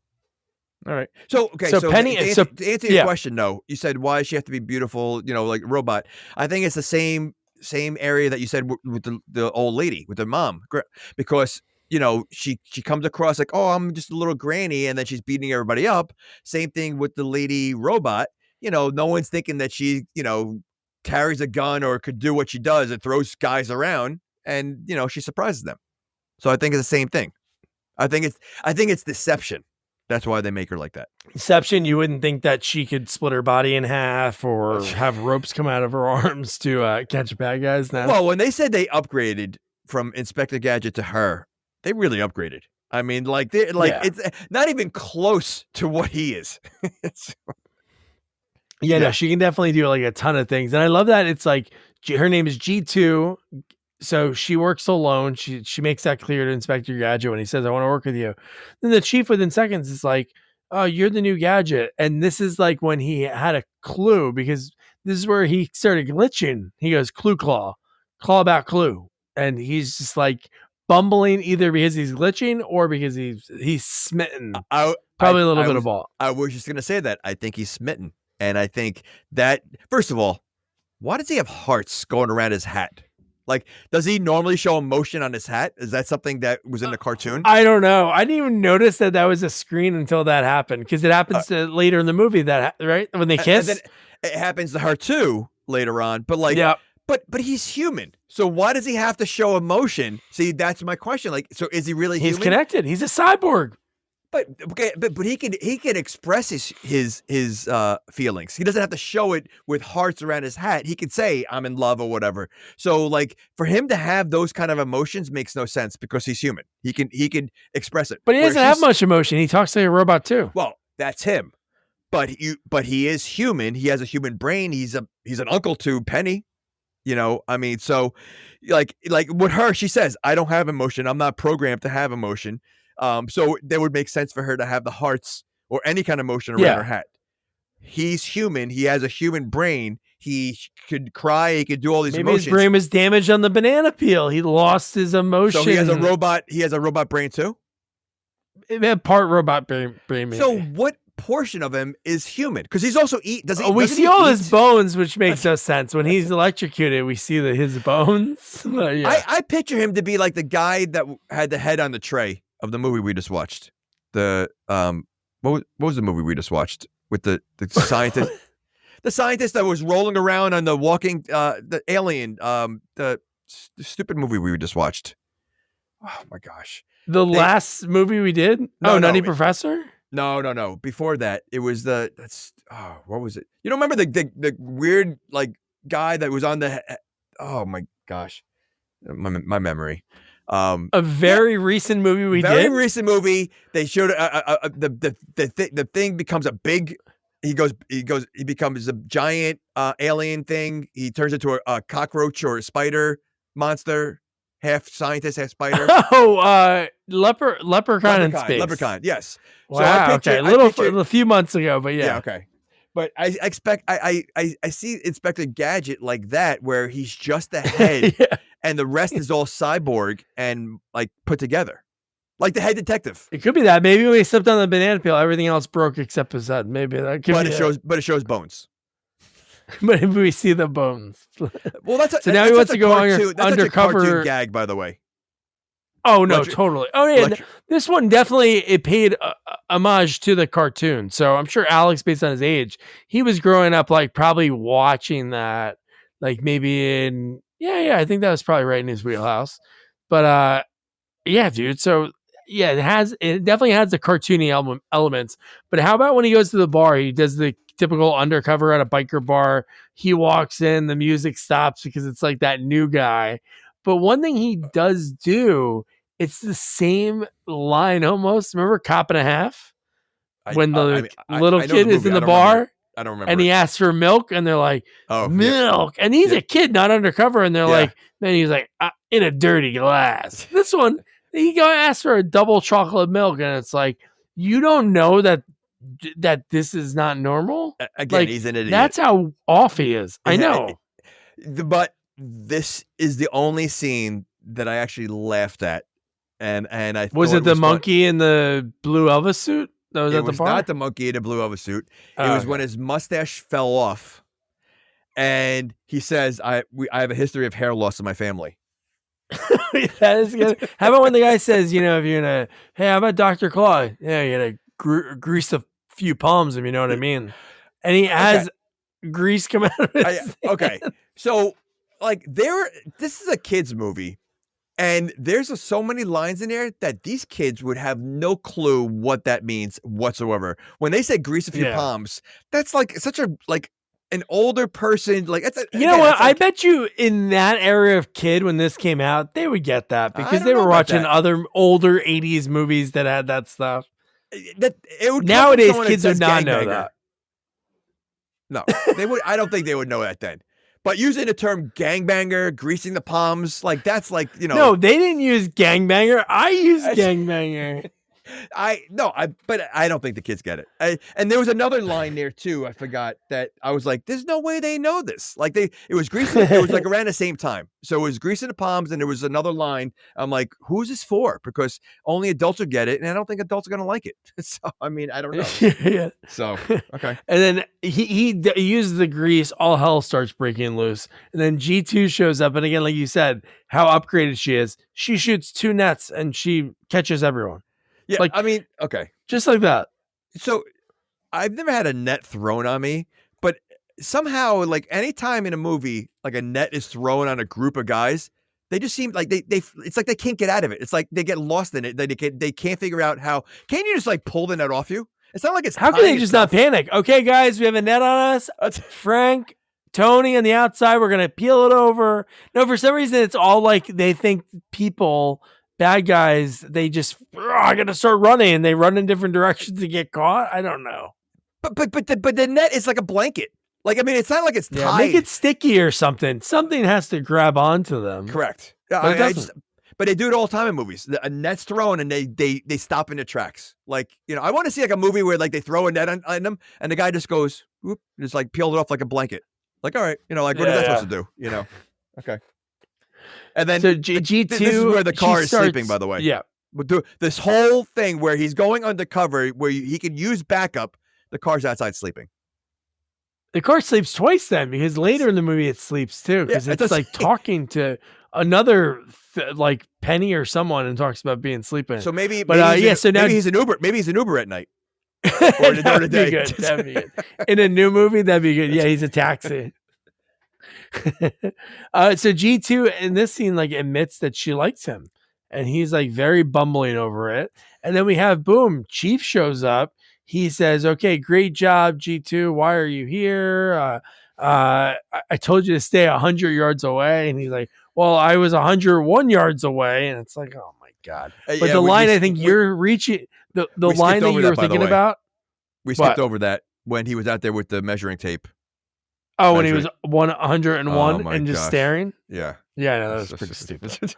all right. So Penny. To answer your question, no, you said why does she have to be beautiful? Like a robot. I think it's the same area that you said with the old lady, with the mom, because she comes across like, oh, I'm just a little granny, and then she's beating everybody up. Same thing with the lady robot. No one's thinking that she carries a gun or could do what she does and throws guys around, and she surprises them. So I think it's the same thing. I think it's deception. That's why they make her like that. Deception.
You wouldn't think that she could split her body in half or have ropes come out of her arms to catch bad guys. Now,
well, when they said they upgraded from Inspector Gadget to her, they really upgraded. I mean, it's not even close to what he is.
No, she can definitely do like a ton of things, and I love that it's like her name is G2. So she works alone. She makes that clear to Inspector Gadget when he says, "I want to work with you." Then the chief within seconds is like, "Oh, you're the new Gadget." And this is like when he had a clue, because this is where he started glitching. He goes, "Clue claw, claw about clue," and he's just like bumbling, either because he's glitching or because he's smitten. Probably a little bit of both.
I was just gonna say that. I think he's smitten, and I think that, first of all, why does he have hearts going around his hat? Like, does he normally show emotion on his hat? Is that something that was in the cartoon?
I don't know. I didn't even notice that was a screen until that happened, because it happens later in the movie, that right when they kiss.
And then it happens to her too later on. But like, but he's human. So why does he have to show emotion? See, that's my question. Like, so is he really human?
He's connected. He's a cyborg.
But he can express his feelings. He doesn't have to show it with hearts around his hat. He could say, "I'm in love" or whatever. So like, for him to have those kind of emotions makes no sense, because he's human. He can express it.
But he doesn't have much emotion. He talks like a robot too.
Well, that's him. But he is human. He has a human brain. He's an uncle to Penny. You know, I mean, so like with her, she says, "I don't have emotion. I'm not programmed to have emotion." So that would make sense for her to have the hearts or any kind of motion around her hat. He's human. He has a human brain. He could cry. He could do all these emotions.
His brain was damaged on the banana peel. He lost his emotion.
So he has a robot brain too?
Part robot brain. Maybe.
So what portion of him is human? Because he's also
we see all his bones, which makes no sense. When he's electrocuted, we see his bones.
I picture him to be like the guy that had the head on the tray of the movie we just watched. The what was the movie we just watched with the scientist? The scientist that was rolling around on the the alien, the stupid movie we just watched. Oh my gosh.
Last movie we did? Nutty Professor?
No. Before that, it was what was it? You don't remember the weird like guy that was on the oh my gosh. My memory.
A very recent movie we did.
Very recent movie. They showed the thing becomes a big. He becomes a giant alien thing. He turns into a cockroach or a spider monster, half scientist, half spider.
Leprechaun in space.
Leprechaun, yes.
Wow. So a few months ago, but yeah.
Yeah, okay. But I see Inspector Gadget like that, where he's just the head, and the rest is all cyborg and like put together, like the head detective.
It could be that. Maybe when he slipped on the banana peel, everything else broke except his head. Maybe that could
be. It shows bones.
But we see the bones.
Well,
now he wants to go undercover.
That's a cartoon gag, by the way.
Oh no, totally. Oh yeah, this one definitely paid homage to the cartoon. So I'm sure Alex, based on his age, he was growing up like probably watching that, like maybe in I think that was probably right in his wheelhouse. But yeah, dude. So yeah, it definitely has the cartoony elements. But how about when he goes to the bar? He does the typical undercover at a biker bar. He walks in, the music stops because it's like that new guy. But one thing he does do, it's the same line almost. Remember Cop and a Half? When the little kid is in the bar?
I don't remember.
And he asks for milk, and they're like, milk. Yeah. And he's a kid, not undercover. And they're like, then he's like, in a dirty glass. This one, he asks for a double chocolate milk, and it's like, you don't know that this is not normal?
Again,
like,
he's an idiot.
That's how off he is. I know.
But this is the only scene that I actually laughed at. And I
was it the monkey in the blue Elvis suit? That was at the bar?
Not the monkey in the blue Elvis suit. It was when his mustache fell off, and he says, "I have a history of hair loss in my family."
That is good. How about when the guy says, if you're gonna, hey, how about Dr. Claw? Yeah, you gotta grease a few palms, if you know what I mean. And he has grease come out of his
okay. So like this is a kid's movie. And there's so many lines in there that these kids would have no clue what that means whatsoever. When they say grease a few palms, that's like such a an older person. Like
I bet you in that area of kid when this came out, they would get that because they were watching other older 80s movies that had that stuff. Nowadays, kids would not know that.
No, they would. I don't think they would know that then. But using the term gangbanger, greasing the palms, like that's like,
No, they didn't use gangbanger. I used gangbanger.
but I don't think the kids get it. And there was another line there too. I forgot that I was like, there's no way they know this. Like it was greasing. It was like around the same time. So it was greasing the palms, and there was another line. I'm like, who's this for? Because only adults will get it, and I don't think adults are gonna like it. So I mean, I don't know.
Yeah.
So okay.
And then he uses the grease. All hell starts breaking loose. And then G2 shows up, and again, like you said, how upgraded she is. She shoots 2 nets, and she catches everyone.
Yeah,
like
I mean, okay,
just like that.
So I've never had a net thrown on me, but somehow, like anytime in a movie, like a net is thrown on a group of guys, they just seem like they it's like they can't get out of it. It's like they get lost in it. They can't figure out how. Can't you just like pull the net off you? It's not like it's
how can they just not panic? Okay, guys, we have a net on us. Frank, Tony on the outside. We're gonna peel it over. No, for some reason, it's all like they think people. Bad guys, they just I gotta start running, and they run in different directions to get caught. I don't know,
but the net is like a blanket. Like I mean, it's not like it's tied.
Make it sticky or something. Something has to grab onto them.
Correct. But they do it all the time in movies. A net's thrown, and they stop in their tracks. Like I want to see like a movie where like they throw a net on them, and the guy just goes, whoop, just like peeled it off like a blanket. Like all right, like what is that supposed to do? Okay. And then
so G2,
this is where the car is sleeping, by the way.
Yeah.
This whole thing where he's going undercover, where he can use backup, the car's outside sleeping.
The car sleeps twice then, because later in the movie it sleeps too, because it's like talking to another like Penny or someone and talks about being sleeping.
So maybe,
but so now
maybe he's an Uber. Maybe he's an Uber at night.
Or during the day. That'd be good. In a new movie, that'd be good. Yeah, he's a taxi. So G2 in this scene like admits that she likes him, and he's like very bumbling over it. And then we have boom, Chief shows up. He says, "Okay, great job, G2. Why are you here? I told you to stay 100 yards away." And he's like, "Well, I was 101 yards away." And it's like, oh my god! But the line I think you're reaching, the line that you were thinking about,
we skipped over that when he was out there with the measuring tape.
Oh, when he was 101 and just staring?
Yeah.
Yeah, no, that was pretty stupid.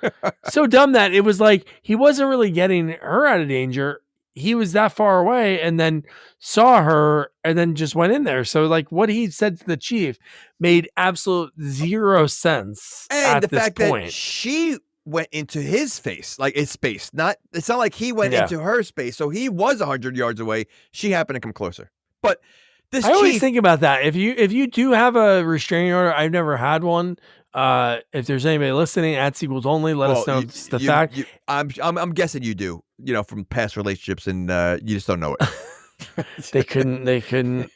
So dumb that it was like he wasn't really getting her out of danger. He was that far away and then saw her and then just went in there. So like what he said to the chief made absolute zero sense.
And the fact that she went into his face, like his space. It's not like he went into her space. So he was 100 yards away. She happened to come closer. But
I always think about that. If you do have a restraining order, I've never had one. If there's anybody listening at Sequels Only, let us know it's the fact.
I'm guessing you do. From past relationships, and you just don't know it.
They couldn't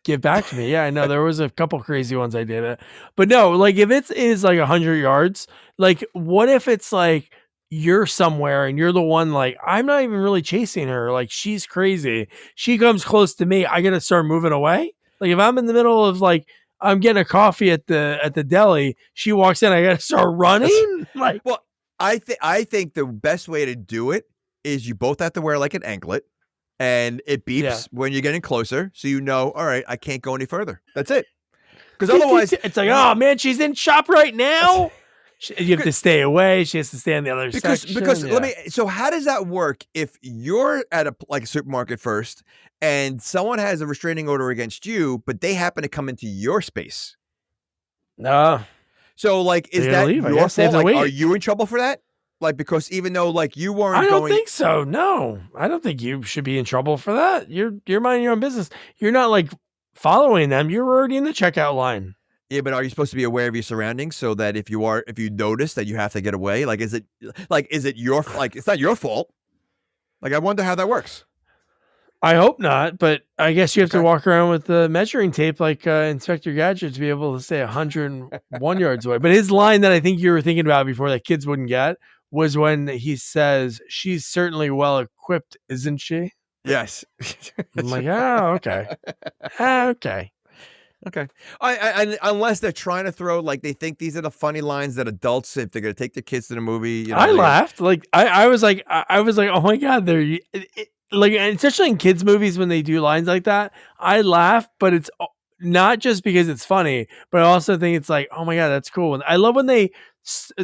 give back to me. Yeah, I know there was a couple crazy ones I did, but no, like if it is like 100 yards, like what if it's like you're somewhere and you're the one, like I'm not even really chasing her, like she's crazy, she comes close to me, I gotta start moving away. Like if I'm in the middle of like I'm getting a coffee at the deli, she walks in, I gotta start running. Like,
well, I think the best way to do it is you both have to wear like an anklet, and it beeps when you're getting closer, so all right, I can't go any further. That's it. Because otherwise,
it's like, oh man, she's in shop right now. You have to stay away. She has to stay on the other section.
Because so how does that work if you're at a supermarket first and someone has a restraining order against you, but they happen to come into your space?
No.
So like, is that your fault? Like, are you in trouble for that? Like, because even though like you weren't
I don't think so. No, I don't think you should be in trouble for that. You're minding your own business. You're not like following them. You're already in the checkout line.
Yeah, but are you supposed to be aware of your surroundings so that if you notice that you have to get away, like is it your it's not your fault? Like I wonder how that works.
I hope not, but I guess you have to walk around with the measuring tape like Inspector Gadget to be able to stay 101 yards away. But his line that I think you were thinking about before that kids wouldn't get was when he says, "She's certainly well equipped, isn't she?"
Yes.
I'm like, oh, okay. Okay.
Okay. I unless they're trying to throw, like, they think these are the funny lines that adults, if they're going to take their kids to the movie.
I laughed. Like, I was like, oh my God, like, especially in kids movies when they do lines like that, I laugh, but it's not just because it's funny, but I also think it's like, oh my god, that's cool. And I love when they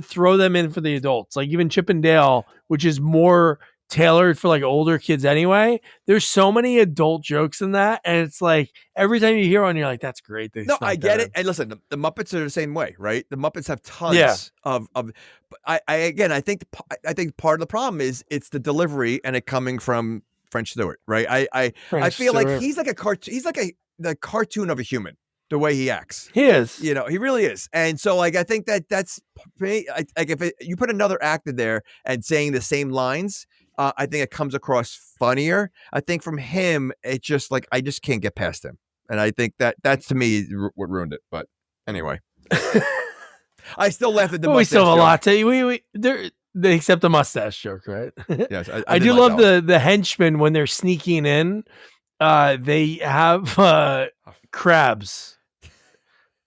throw them in for the adults, like even Chip and Dale, which is more tailored for like older kids anyway. There's so many adult jokes in that, and it's like every time you hear one, you're like, that's great. They
No, I
snuck
get
that
it.
in.
And listen, the Muppets are the same way, right? The Muppets have
Yeah,
tons of. But I think part of the problem is it's the delivery and it coming from French Stewart, right? I
French
feel like
Stewart.
he's like a cartoon. He's like the cartoon of a human, the way he acts.
He is.
You know, he really is. And so, like, I think that's like if you put another actor there and saying the same lines, I think it comes across funnier. I think from him, it's just like I just can't get past him, and I think that's to me what ruined it. But anyway, I still laughed at the
But we still
mustache
have a lot
joke.
to they accept the mustache joke, right?
Yes, I
I
did
do
like
love
that one.
the henchmen when they're sneaking in. They have crabs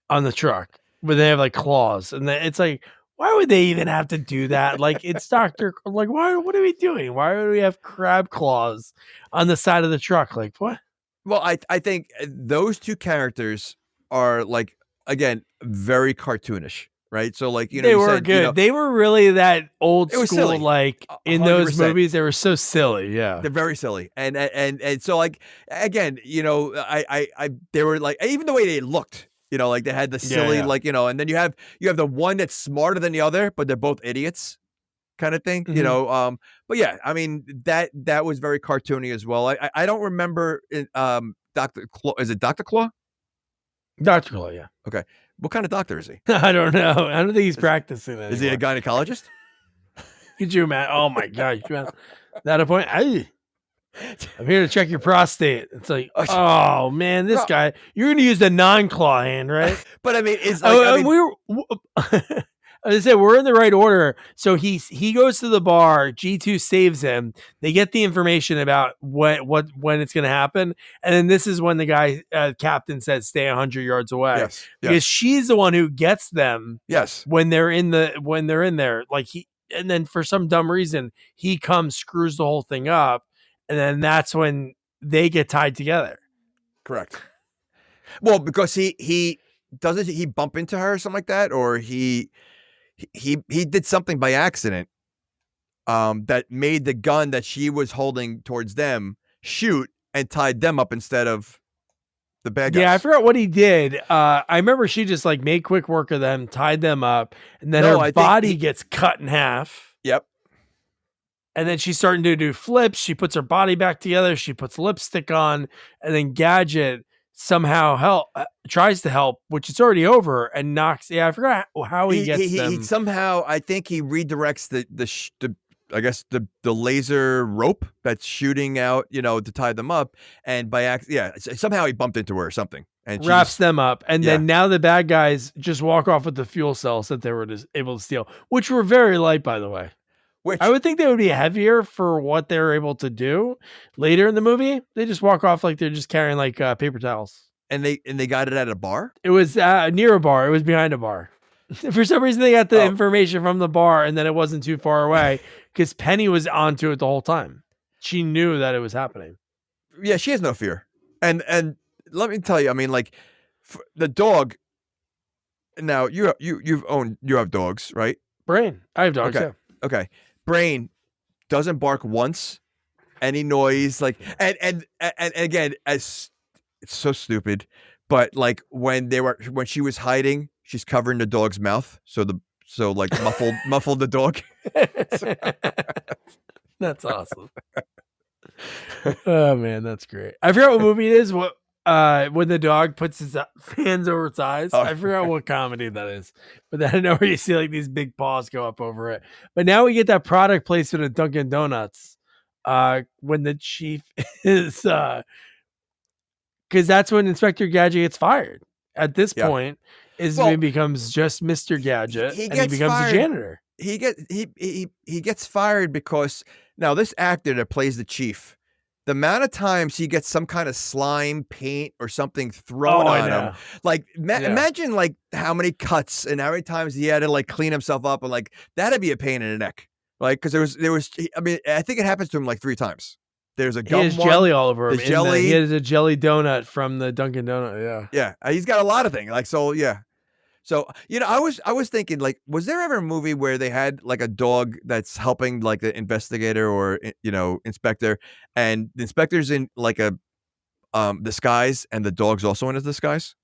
on the truck, but they have like claws, and it's like, why would they even have to do that? Like it's Doctor. Like why? What are we doing? Why would we have crab claws on the side of the truck? Like what?
Well, I think those two characters are like again very cartoonish, right? So like
They
you
were
said
good. They were really that old
it was
school.
silly,
Like in
hundred
those
percent.
movies, they were so silly. Yeah.
They're very silly, and so like again, they were like even the way they looked, like they had the
Yeah,
silly
yeah.
like and then you have the one that's smarter than the other, but they're both idiots, kind of thing,
Mhm.
But yeah, I mean that was very cartoony as well. I don't remember Doctor Claw. Is it Doctor Claw?
Dr. Claw, yeah.
Okay, what kind of doctor is he?
I don't know. I don't think he's
Is,
practicing
is he a
anymore.
gynecologist?
Could you imagine? Oh my god, you imagine that a point? I'm here to check your prostate. It's like, oh man, this
No,
guy. You're gonna use the non-claw hand, right?
but I mean, it's like I
Oh,
mean,
we were. As I said, we're in the right order. So he goes to the bar. G2 saves him. They get the information about when it's going to happen, and then this is when the guy captain says, "Stay 100 yards away,"
yes,
because
yes,
she's the one who gets them
yes,
when they're in there. Like and then for some dumb reason he comes, screws the whole thing up, and then that's when they get tied together.
correct. Well, because he doesn't he bump into her or something like that, or he did something by accident that made the gun that she was holding towards them shoot and tied them up instead of the bad
Yeah, I
guys.
forgot what he did. I remember she just like made quick work of them, tied them up, and then
No,
her
I think
body gets cut in half.
yep.
And then she's starting to do flips. She puts her body back together. She puts lipstick on, and then Gadget somehow tries to help, which it's already over, and knocks. Yeah, I forgot how he gets
He
them.
somehow I think he redirects the I guess the laser rope that's shooting out, to tie them up, and by accident, yeah, somehow he bumped into her or something, and she
Wraps
just
them up, and
yeah,
then now the bad guys just walk off with the fuel cells that they were just able to steal, which were very light, by the way. I
which
would think they would be heavier for what they're able to do later in the movie. They just walk off like they're just carrying like paper towels.
and they got it at a bar.
It was near a bar. It was behind a bar. For some reason, they got the
Oh
information from the bar, and then it wasn't too far away because Penny was onto it the whole time. She knew that it was happening.
yeah, she has no fear, and let me tell you, I mean, like the dog. Now you have dogs, right?
Brain. I have dogs.
Okay,
Yeah.
okay. Brain doesn't bark once, any noise, like and again, as it's so stupid, but like when she was hiding, she's covering the dog's mouth, so like muffled the dog.
That's awesome. Oh man, that's great. I forgot what movie it is. What when the dog puts his hands over its eyes.
Oh,
I forgot what comedy that is. But then I know where you see like these big paws go up over it. But now we get that product placement at Dunkin' Donuts. When the chief is because that's when Inspector Gadget gets fired. At this
yeah.
point, is when he
Well,
becomes just Mr. Gadget
he
and he
gets
becomes a
fired.
janitor.
He gets fired because now this actor that plays the chief, the amount of times he gets some kind of slime, paint, or something thrown
Oh, I
on him,
know.
like
Yeah.
imagine like how many cuts and how many times he had to like clean himself up, and like that'd be a pain in the neck, like because there was I mean I think it happens to him like 3 times There's a
He has
gum
jelly
one.
all over him.
There's jelly.
He has a jelly donut from the Dunkin' Donut. Yeah.
Yeah, he's got a lot of things. Like, so yeah. So, I was thinking, like, was there ever a movie where they had like a dog that's helping like the investigator or inspector, and the inspector's in like a disguise and the dog's also in a disguise?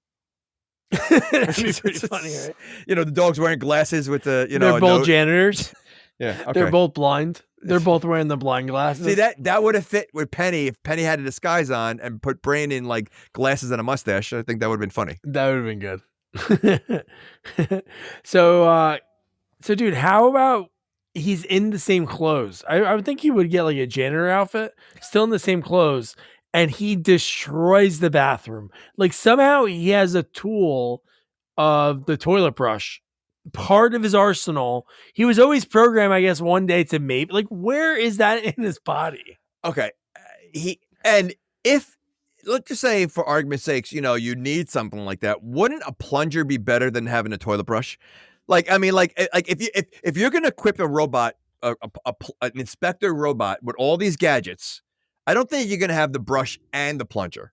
That'd be pretty funny, right?
The dog's wearing glasses with the
They're both janitors.
Yeah, okay.
They're both blind. They're both wearing the blind glasses.
See, that would have fit with Penny if Penny had a disguise on and put Brain in like glasses and a mustache. I think that would have been funny.
That would have been good. So dude, how about he's in the same clothes? I would think he would get like a janitor outfit, still in the same clothes, and he destroys the bathroom. Like somehow he has a tool of the toilet brush, part of his arsenal. He was always programmed, I guess, one day to maybe like, where is that in his body?
Okay, if let's just say for argument's sakes, you need something like that. Wouldn't a plunger be better than having a toilet brush? Like, I mean, like if you're gonna equip a robot, an inspector robot with all these gadgets, I don't think you're gonna have the brush and the plunger.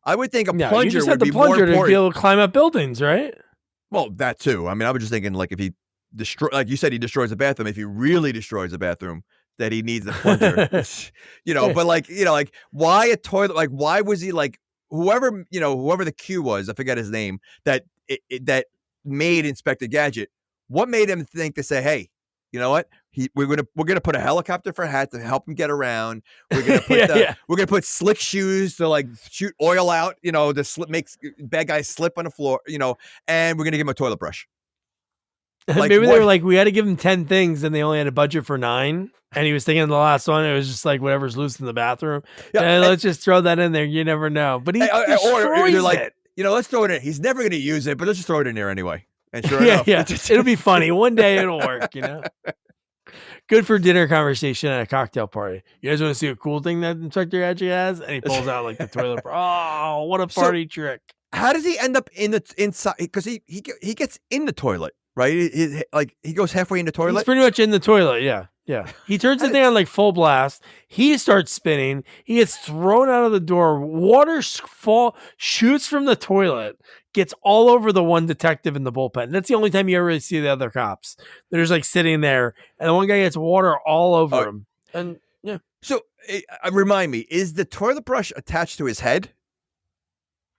I would think plunger
you just
would
have the
be more
plunger
important.
to be able to climb up buildings, right?
Well, that too. I mean, I was just thinking, like, if he like you said, he destroys the bathroom. If he really destroys the bathroom, that he needs a plunger, But like why a toilet? Like, why was he like whoever the Q was? I forget his name. That made Inspector Gadget. What made him think to say, hey, you know what? We're gonna put a helicopter for a hat to help him get around. We're gonna put we're gonna put slick shoes to like shoot oil out, to make bad guys slip on the floor, and we're gonna give him a toilet brush.
Like, maybe they were like, we had to give him 10 things and they only had a budget for 9. And he was thinking the last one, it was just like whatever's loose in the bathroom. Yeah, and let's just throw that in there. You never know. But he destroys it.
Like, let's throw it in. He's never going to use it, but let's just throw it in there anyway. And sure enough.
Yeah. It'll be funny. One day it'll work, Good for dinner conversation at a cocktail party. You guys want to see a cool thing that Inspector Gadget has? And he pulls out like the toilet. Oh, what a party trick.
How does he end up inside? Because he gets in the toilet. Right, he goes halfway in the toilet.
He's pretty much in the toilet. Yeah. He turns the thing on like full blast. He starts spinning. He gets thrown out of the door. Water shoots from the toilet, gets all over the one detective in the bullpen. That's the only time you ever really see the other cops. They're just like sitting there, and the one guy gets water all over him. And yeah.
So remind me, is the toilet brush attached to his head?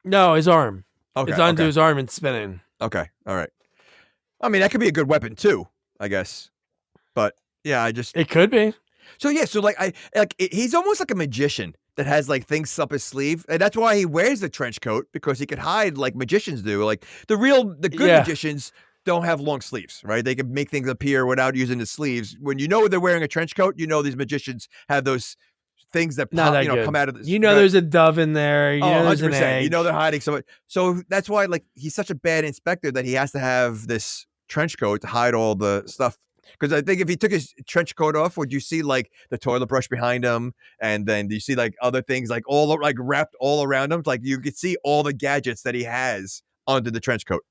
No, his arm.
Okay,
it's onto his arm and spinning.
Okay, all right. I mean, that could be a good weapon too, I guess. But yeah,
it could be.
So yeah, so he's almost like a magician that has like things up his sleeve, and that's why he wears the trench coat, because he could hide like magicians do. Like the good magicians don't have long sleeves, right? They can make things appear without using the sleeves. When they're wearing a trench coat, these magicians have those things that pop, come out of this.
There's a dove in there. There's an egg.
They're hiding so much. So that's why like he's such a bad inspector that he has to have this trench coat to hide all the stuff. Because I think if he took his trench coat off, would you see like the toilet brush behind him, and then you see like other things like all like wrapped all around him? Like you could see all the gadgets that he has under the trench coat.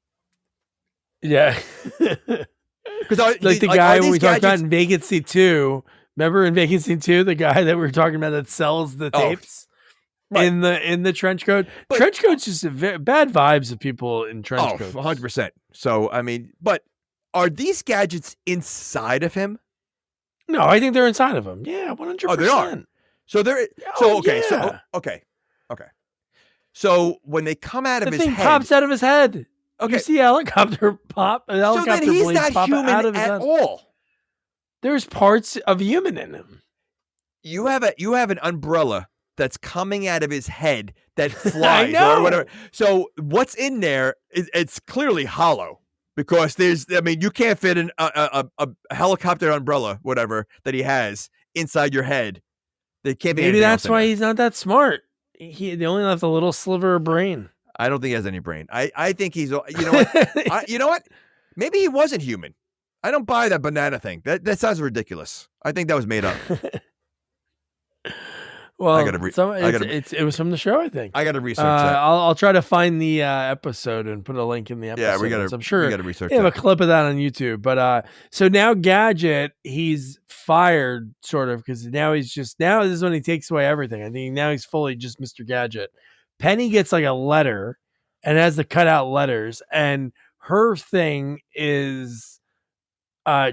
Yeah, because like the guy when we talked about in Vacancy 2. Remember in Vacancy 2, the guy that we were talking about that sells the tapes in the trench coat. But trench coat's just bad vibes of people in trench coats.
100%. So I mean, but are these gadgets inside of him?
No, I think they're inside of him. Yeah, 100%.
Oh, they are. So they're okay. So when they come out of his head,
pops out of his head. Okay, you see a helicopter pop. A helicopter
so then he's not human
out of his
at
head.
all.
There's parts of human in him.
You have an umbrella that's coming out of his head that flies or whatever. So what's in there? It's clearly hollow. Because you can't fit a helicopter umbrella, whatever, that he has inside your head. They can't be.
Maybe that's why he's not that smart. They only left a little sliver of brain.
I don't think he has any brain. I think he's. You know what? You know what? Maybe he wasn't human. I don't buy that banana thing. That sounds ridiculous. I think that was made up. I
Well,
gotta re-
some
I gotta
it was from the show, I think.
I gotta research that.
I'll try to find the episode and put a link in the
Yeah,
episode. I'm
we
sure
gotta research
they have a
that.
clip of that on YouTube. But so now Gadget, he's fired sort of because now this is when he takes away everything. I think now he's fully just Mr. Gadget. Penny gets like a letter and has the cutout letters, and her thing is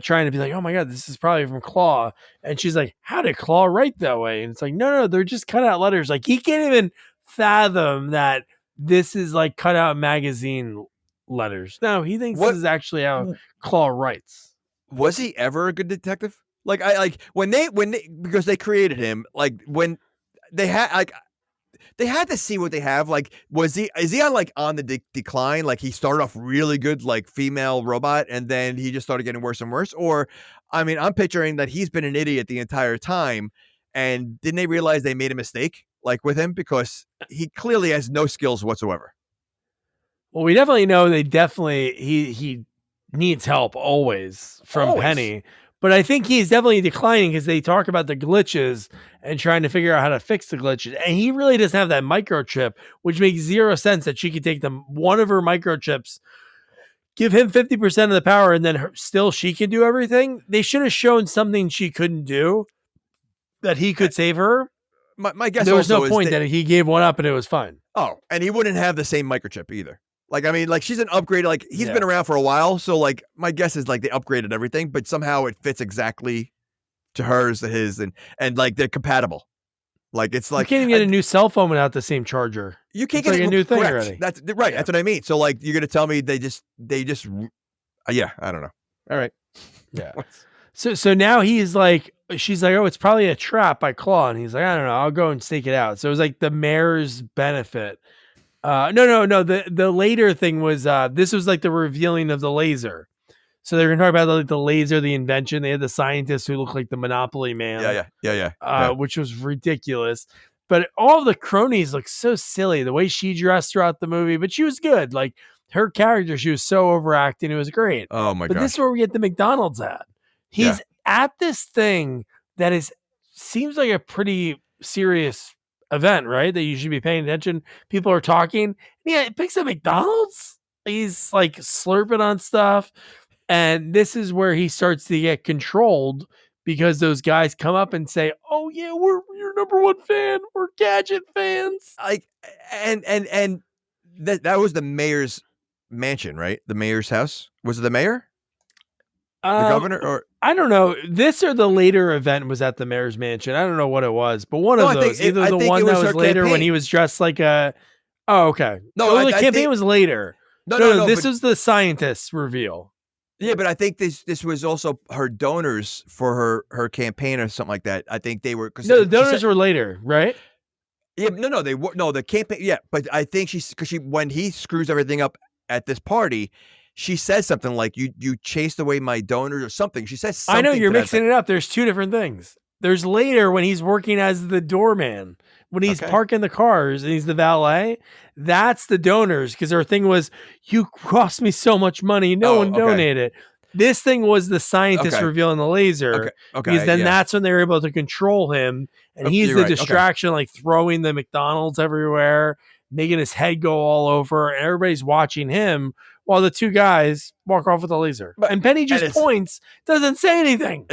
trying to be like, oh my god, this is probably from Claw, and she's like, how did Claw write that way? And it's like, no, they're just cut out letters. Like he can't even fathom that this is like cut out magazine letters. No, he thinks this
What
is actually how Claw writes.
was he ever a good detective? Like I like when they because they created him. Like when they had to see what they have. Like, is he on the decline? Like he started off really good, like female robot, and then he just started getting worse and worse. Or, I mean, I'm picturing that he's been an idiot the entire time, and didn't they realize they made a mistake, like with him, because he clearly has no skills whatsoever.
Well, we definitely know he needs help always from
Always.
Penny. But I think he's definitely declining because they talk about the glitches and trying to figure out how to fix the glitches. And he really doesn't have that microchip, which makes zero sense that she could take one of her microchips, give him 50% of the power, and then still she can do everything. They should have shown something she couldn't do that he could save her.
My guess
there was
also
no
is
point that he gave one up and it was fine.
Oh, and he wouldn't have the same microchip either. Like, I mean, like she's an upgrade. Like he's been around for a while. So like my guess is like they upgraded everything, but somehow it fits exactly to hers, to his, and like they're compatible. Like it's like
you can't even get a new cell phone without the same charger.
You can't
it's
get
like
a
new thing
correct.
already.
That's right. Yeah. That's what I mean. So like you're gonna tell me they just yeah, I don't know. All right.
Yeah. So now she's like, oh, it's probably a trap by Claw, and he's like, I don't know, I'll go and stake it out. So it was like the mayor's benefit. No. The later thing was this was like the revealing of the laser. So they're gonna talk about like the laser, the invention. They had the scientist who looked like the Monopoly man.
Yeah.
Which was ridiculous. But all the cronies look so silly. The way she dressed throughout the movie, but she was good. Like her character, she was so overacting. It was great.
Oh my god!
But this is where we get the McDonald's ad. He's at this thing that seems like a pretty serious event, right? That you should be paying attention. People are talking. Yeah, it picks up McDonald's. He's like slurping on stuff. And this is where he starts to get controlled because those guys come up and say, oh yeah, we're your number one fan. We're Gadget fans.
Like, and that was the mayor's mansion, right? The mayor's house. Was it the mayor? The governor? Or
I don't know. This or the later event was at the mayor's mansion. I don't know what it was, but one of those. Either the one that was later when he was dressed like a. Oh, okay. No, the campaign was later. No. This was the scientist's reveal.
Yeah, but I think this was also her donors for her campaign or something like that. I think they were
the donors were later, right?
Yeah, no, they were the campaign. Yeah, but I think because when he screws everything up at this party, she says something like you chased away my donors or something. She says something.
I know you're mixing it up. There's two different things. There's later when he's working as the doorman, when he's parking the cars and he's the valet. That's the donors, because their thing was, you cost me so much money. No one donated. This thing was the scientist revealing the laser. Because then that's when they were able to control him. And he's the distraction, like throwing the McDonald's everywhere, making his head go all over. And everybody's watching him while the two guys walk off with the laser. And Penny just points, doesn't say anything.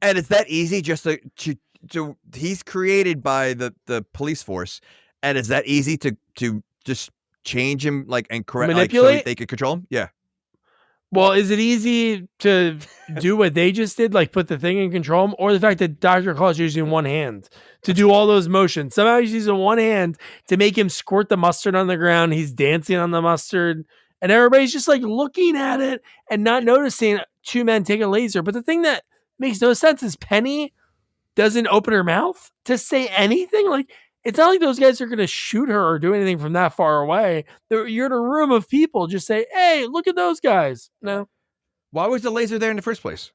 And it's that easy just to he's created by the police force. And it's that easy to just change him, like, and correct,
manipulate,
like, so they could control him. Yeah.
Well, is it easy to do what they just did, like put the thing in control him, or the fact that Dr. Claus is using one hand to do all those motions? Somehow he's using one hand to make him squirt the mustard on the ground. He's dancing on the mustard, and everybody's just like looking at it and not noticing two men take a laser. But the thing that makes no sense is Penny doesn't open her mouth to say anything. Like, it's not like those guys are going to shoot her or do anything from that far away. You're in a room of people. Just say, hey, look at those guys. No.
Why was the laser there in the first place?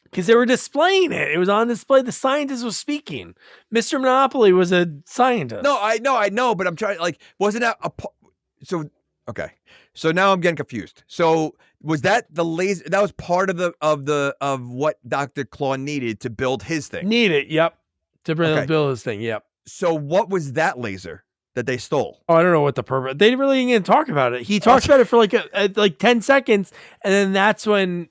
Because they were displaying it. It was on display. The scientist was speaking. Mr. Monopoly was a scientist.
No, I know, but I'm trying, like, wasn't that okay. So now I'm getting confused. So was that the laser? That was part of what Dr. Claw needed to build his thing.
Yep. To build
Okay.
this thing. Yep.
So what was that laser that they stole?
Oh, I don't know what the purpose. They really didn't even talk about it. He talked about it for like 10 seconds, and then that's when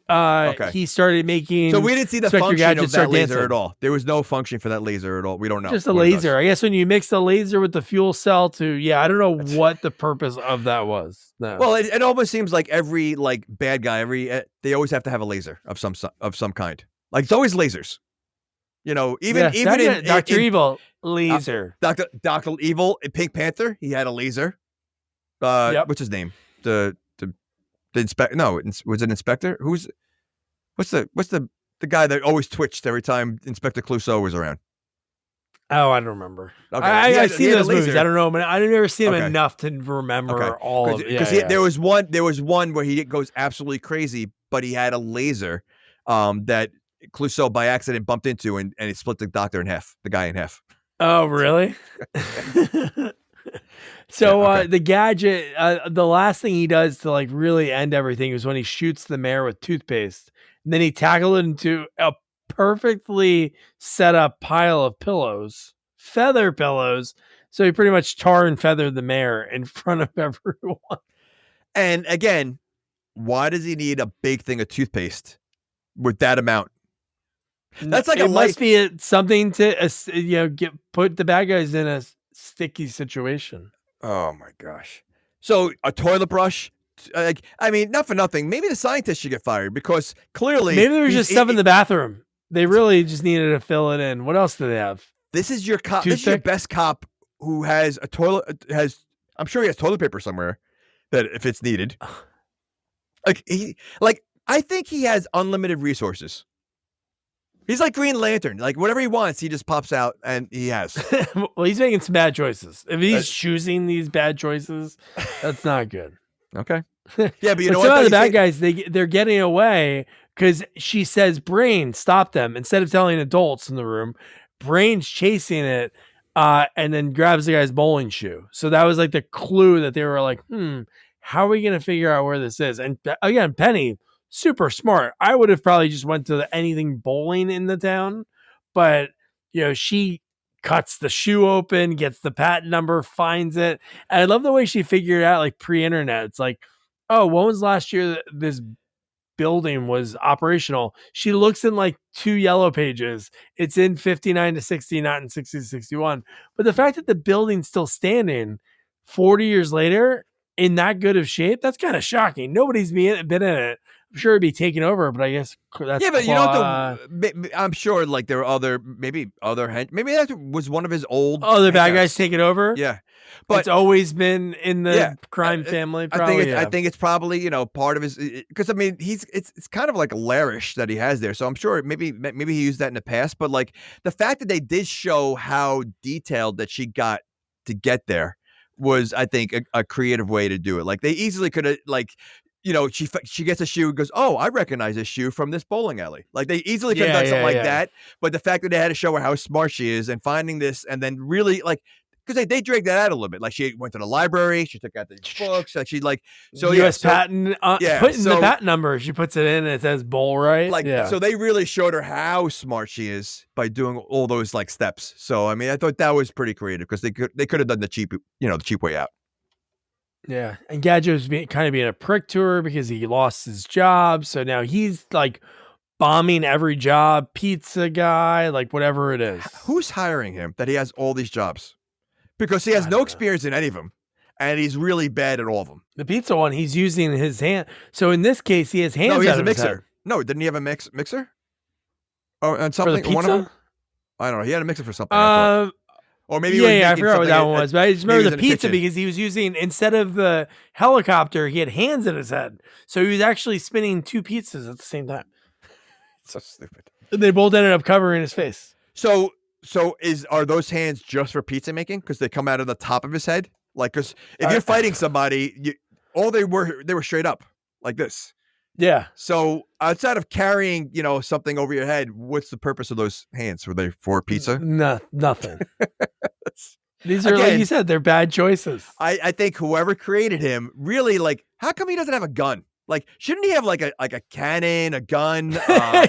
he started making.
So we didn't see the
Inspector
function
Gadget
of that laser at all. There was no function for that laser at all. We don't know.
Just a laser. I guess when you mix the laser with the fuel cell I don't know what the purpose of that was. No.
Well, it almost seems like every like bad guy, they always have to have a laser of some kind. Like it's always lasers. You know, even in
Dr. Evil laser.
Dr. Evil in Pink Panther, he had a laser. What's his name? The inspector? No, was it Inspector? What's the guy that always twitched every time Inspector Clouseau was around?
Oh, I don't remember.
Okay.
I've seen those movies. I don't know, but I've never seen them enough to remember all of it.
Because there was one where he goes absolutely crazy, but he had a laser that Clouseau by accident bumped into, and it split the guy in half.
Oh, really? So the gadget, the last thing he does to like really end everything is when he shoots the mayor with toothpaste. And then he tackled it into a perfectly set up pile of feather pillows. So he pretty much tar and feathered the mayor in front of everyone.
And again, why does he need a big thing of toothpaste with that amount? That's like
must be something to put the bad guys in a sticky situation.
Oh my gosh! So a toilet brush. Not for nothing. Maybe the scientists should get fired because clearly
maybe there was just stuff in the bathroom. They really just needed to fill it in. What else do they have?
This is your cop. This is your best cop who has a toilet. I'm sure he has toilet paper somewhere that if it's needed. I think he has unlimited resources. He's like Green Lantern. Like whatever he wants, he just pops out and he has.
Well, he's making some bad choices. If he's choosing these bad choices, that's not good.
Okay. Yeah, but you know
what? Some of the bad guys, they're getting away because she says, Brain, stop them. Instead of telling adults in the room, Brain's chasing it and then grabs the guy's bowling shoe. So that was like the clue that they were like, how are we going to figure out where this is? And again, Penny, super smart. I would have probably just went to anything bowling in the town, but she cuts the shoe open, gets the patent number, finds it. And I love the way she figured it out like pre-internet. It's like, oh, when was last year that this building was operational? She looks in like 2 yellow pages. It's in 59 to 60, not in 60 to 61. But the fact that the building's still standing 40 years later in that good of shape, that's kind of shocking. Nobody's been in it. I'm sure it'd be taken over, but I guess that's
but you know, I'm sure like there are maybe that was one of his old
bad guys take it over.
Yeah,
but it's always been in the crime family. Probably,
I think it's probably part of his because it's kind of like a lairish that he has there. So I'm sure maybe he used that in the past. But like the fact that they did show how detailed that she got to get there was, I think, a creative way to do it. Like they easily could have she gets a shoe and goes, oh, I recognize this shoe from this bowling alley. Like they easily could have done something like that. But the fact that they had to show her how smart she is and finding this and then really because they dragged that out a little bit. Like she went to the library, she took out the books, like she
U.S. patent, put in the patent number. She puts it in and it says bowl, right?
So they really showed her how smart she is by doing all those like steps. So I thought that was pretty creative because they could have done the cheap way out.
Yeah, and Gadget was kind of being a prick to her because he lost his job. So now he's like bombing every job, pizza guy, like whatever it is.
Who's hiring him that he has all these jobs? Because he has no experience in any of them, and he's really bad at all of them.
The pizza one, he's using his hand. So in this case, he has hands.
No, he has a mixer. No, didn't he have a mixer? Oh, and something.
For the pizza?
One of them? I don't know. He had a mixer for something. Or maybe
I forgot what that one was. But I just remember the pizza because he was using, instead of the helicopter, he had hands in his head. So he was actually spinning 2 pizzas at the same time.
So stupid.
And they both ended up covering his face.
So are those hands just for pizza making? Because they come out of the top of his head? Like, because if you're fighting somebody, they were straight up like this.
Yeah.
So outside of carrying, something over your head, what's the purpose of those hands? Were they for pizza?
No, nothing. These are, like you said, they're bad choices.
I think whoever created him really, like, how come he doesn't have a gun? Like, shouldn't he have like a cannon, a gun,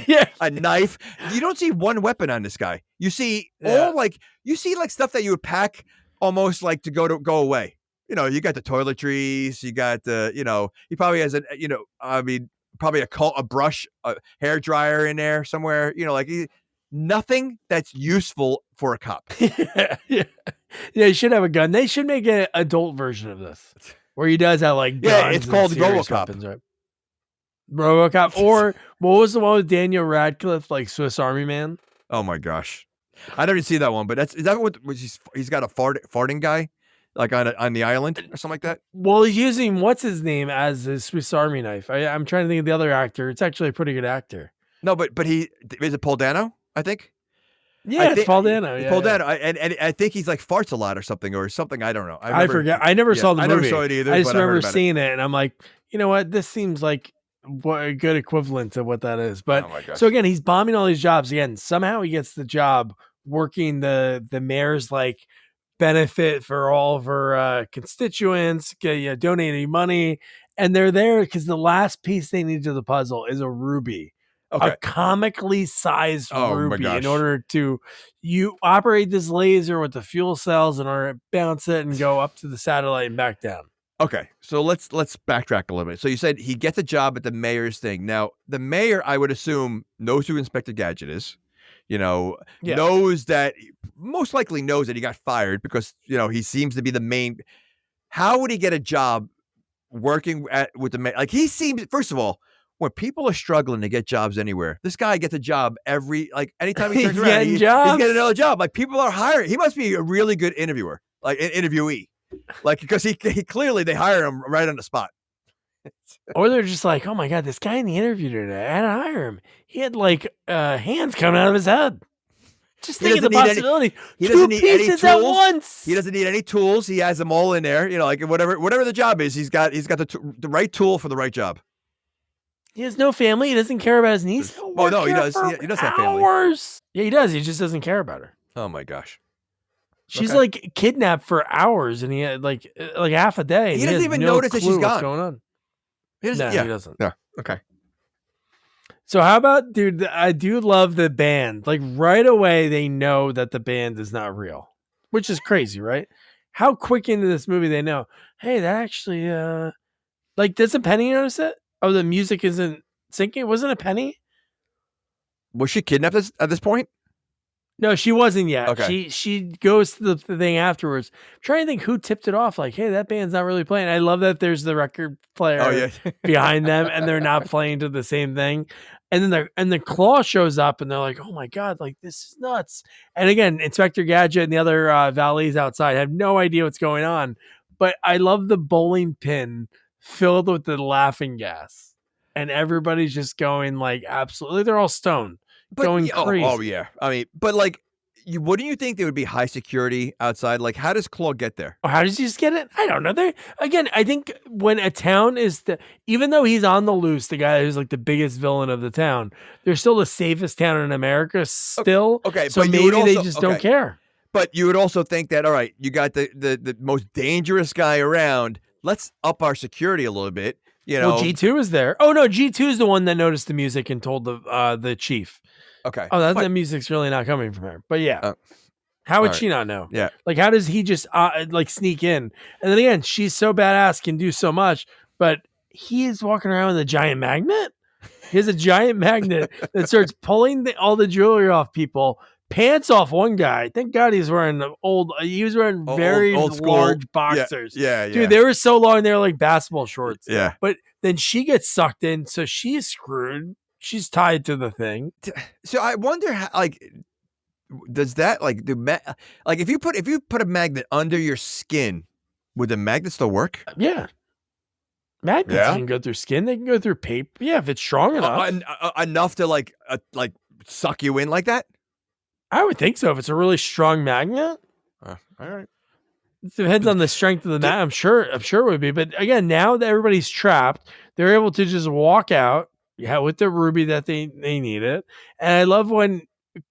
Yeah.
a knife? You don't see one weapon on this guy. You see
Yeah.
stuff that you would pack almost like to go away. You got the toiletries, you got he probably has probably a brush, a hair dryer in there somewhere. Nothing that's useful for a cop.
Yeah. Yeah. Yeah, he should have a gun. They should make an adult version of this where he does have like
Yeah,
guns
it's
and
called
serious
RoboCop.
weapons, right? RoboCop, or what was the one with Daniel Radcliffe, like Swiss Army Man?
Oh my gosh, I didn't see that one, but is that what he's got a farting guy like on the island or something like that?
Well, he's using what's his name as his Swiss Army knife. I'm trying to think of the other actor. It's actually a pretty good actor.
No, but he is it Paul Dano? I think.
Yeah, it's Paul Dano.
It's
Yeah,
Paul
yeah.
Dano, and I think he's like farts a lot or something. I don't know.
I forget. I never saw the movie.
I never saw it either.
I just
but
remember
I heard about
seeing it, and I'm like, you know what? This seems like a good equivalent to what that is. But
Oh my gosh.
so again, he's bombing all these jobs. Again, somehow he gets the job working the mayor's like benefit for all of her constituents, donating money, and they're there because the last piece they need to the puzzle is a ruby.
Okay.
A comically sized
Oh my
ruby
gosh.
in order to you operate this laser with the fuel cells in order to bounce it and go up to the satellite and back down.
Okay, so let's backtrack a little bit. So you said he gets a job at the mayor's thing. Now, the mayor, I would assume, knows who Inspector Gadget is.
Yeah.
Knows that most likely knows that he got fired because he seems to be the main. How would he get a job working with the mayor? Like he seems. First of all, when people are struggling to get jobs anywhere, this guy gets a job anytime he turns around, he's getting another job. Like people are hiring. He must be a really good interviewer, like an interviewee. Like, because he clearly they hire him right on the spot.
Or they're just like, oh my God, this guy in the interview today, I had to hire him. He had like hands coming out of his head. Just think of the possibility.
He doesn't need any tools
at once.
He doesn't need any tools. He has them all in there. Like whatever the job is, he's got the right tool for the right job.
He has no family. He doesn't care about his niece.
Oh no, he does. He does have family.
Yeah, he does. He just doesn't care about her.
Oh my gosh.
She's like kidnapped for hours, and he had like half a day.
He doesn't even notice that she's gone.
What's going on?
He doesn't. Yeah. Okay.
So how about, dude? I do love the band. Like right away, they know that the band is not real, which is crazy, right? How quick into this movie they know? Hey, that actually, doesn't Penny notice it? Oh, the music isn't syncing. Wasn't it Penny?
Was she kidnapped at this point?
No, she wasn't yet.
Okay.
She goes to the thing afterwards. I'm trying to think who tipped it off. Like, hey, that band's not really playing. I love that there's the record player behind them, and they're not playing to the same thing. And then the Claw shows up, and they're like, oh my God, like this is nuts. And again, Inspector Gadget and the other valets outside have no idea what's going on. But I love the bowling pin filled with the laughing gas, and everybody's just going like absolutely. They're all stoned. Going crazy.
Oh yeah. I mean, but like, wouldn't you think there would be high security outside? Like, how does Claw get there?
Or how does he just get it? I don't know. Again, I think when a town is even though he's on the loose, the guy who's like the biggest villain of the town, they're still the safest town in America. Still,
okay.
So maybe they just don't care.
But you would also think that, all right, you got the most dangerous guy around. Let's up our security a little bit.
Well, G2 is there. Oh no, G2 is the one that noticed the music and told the chief.
Okay.
Oh, that music's really not coming from her. But yeah, how would she not know?
Yeah.
Like, how does he just sneak in? And then again, she's so badass, can do so much, but he is walking around with a giant magnet. He has a giant magnet that starts pulling all the jewelry off people. Pants off one guy. Thank God he was wearing very
old
large boxers.
Yeah.
Dude, they were so long, they were like basketball shorts.
Yeah.
But then she gets sucked in, so she's screwed. She's tied to the thing.
So I wonder how, like, does that if you put a magnet under your skin, would the magnet still work?
Yeah. Magnets can go through skin. They can go through paper. Yeah, if it's strong enough.
Enough to like suck you in like that?
I would think so. If it's a really strong magnet.
All right.
It depends on the strength of the magnet. I'm sure it would be. But again, now that everybody's trapped, they're able to just walk out. Yeah, with the ruby that they needed. And I love when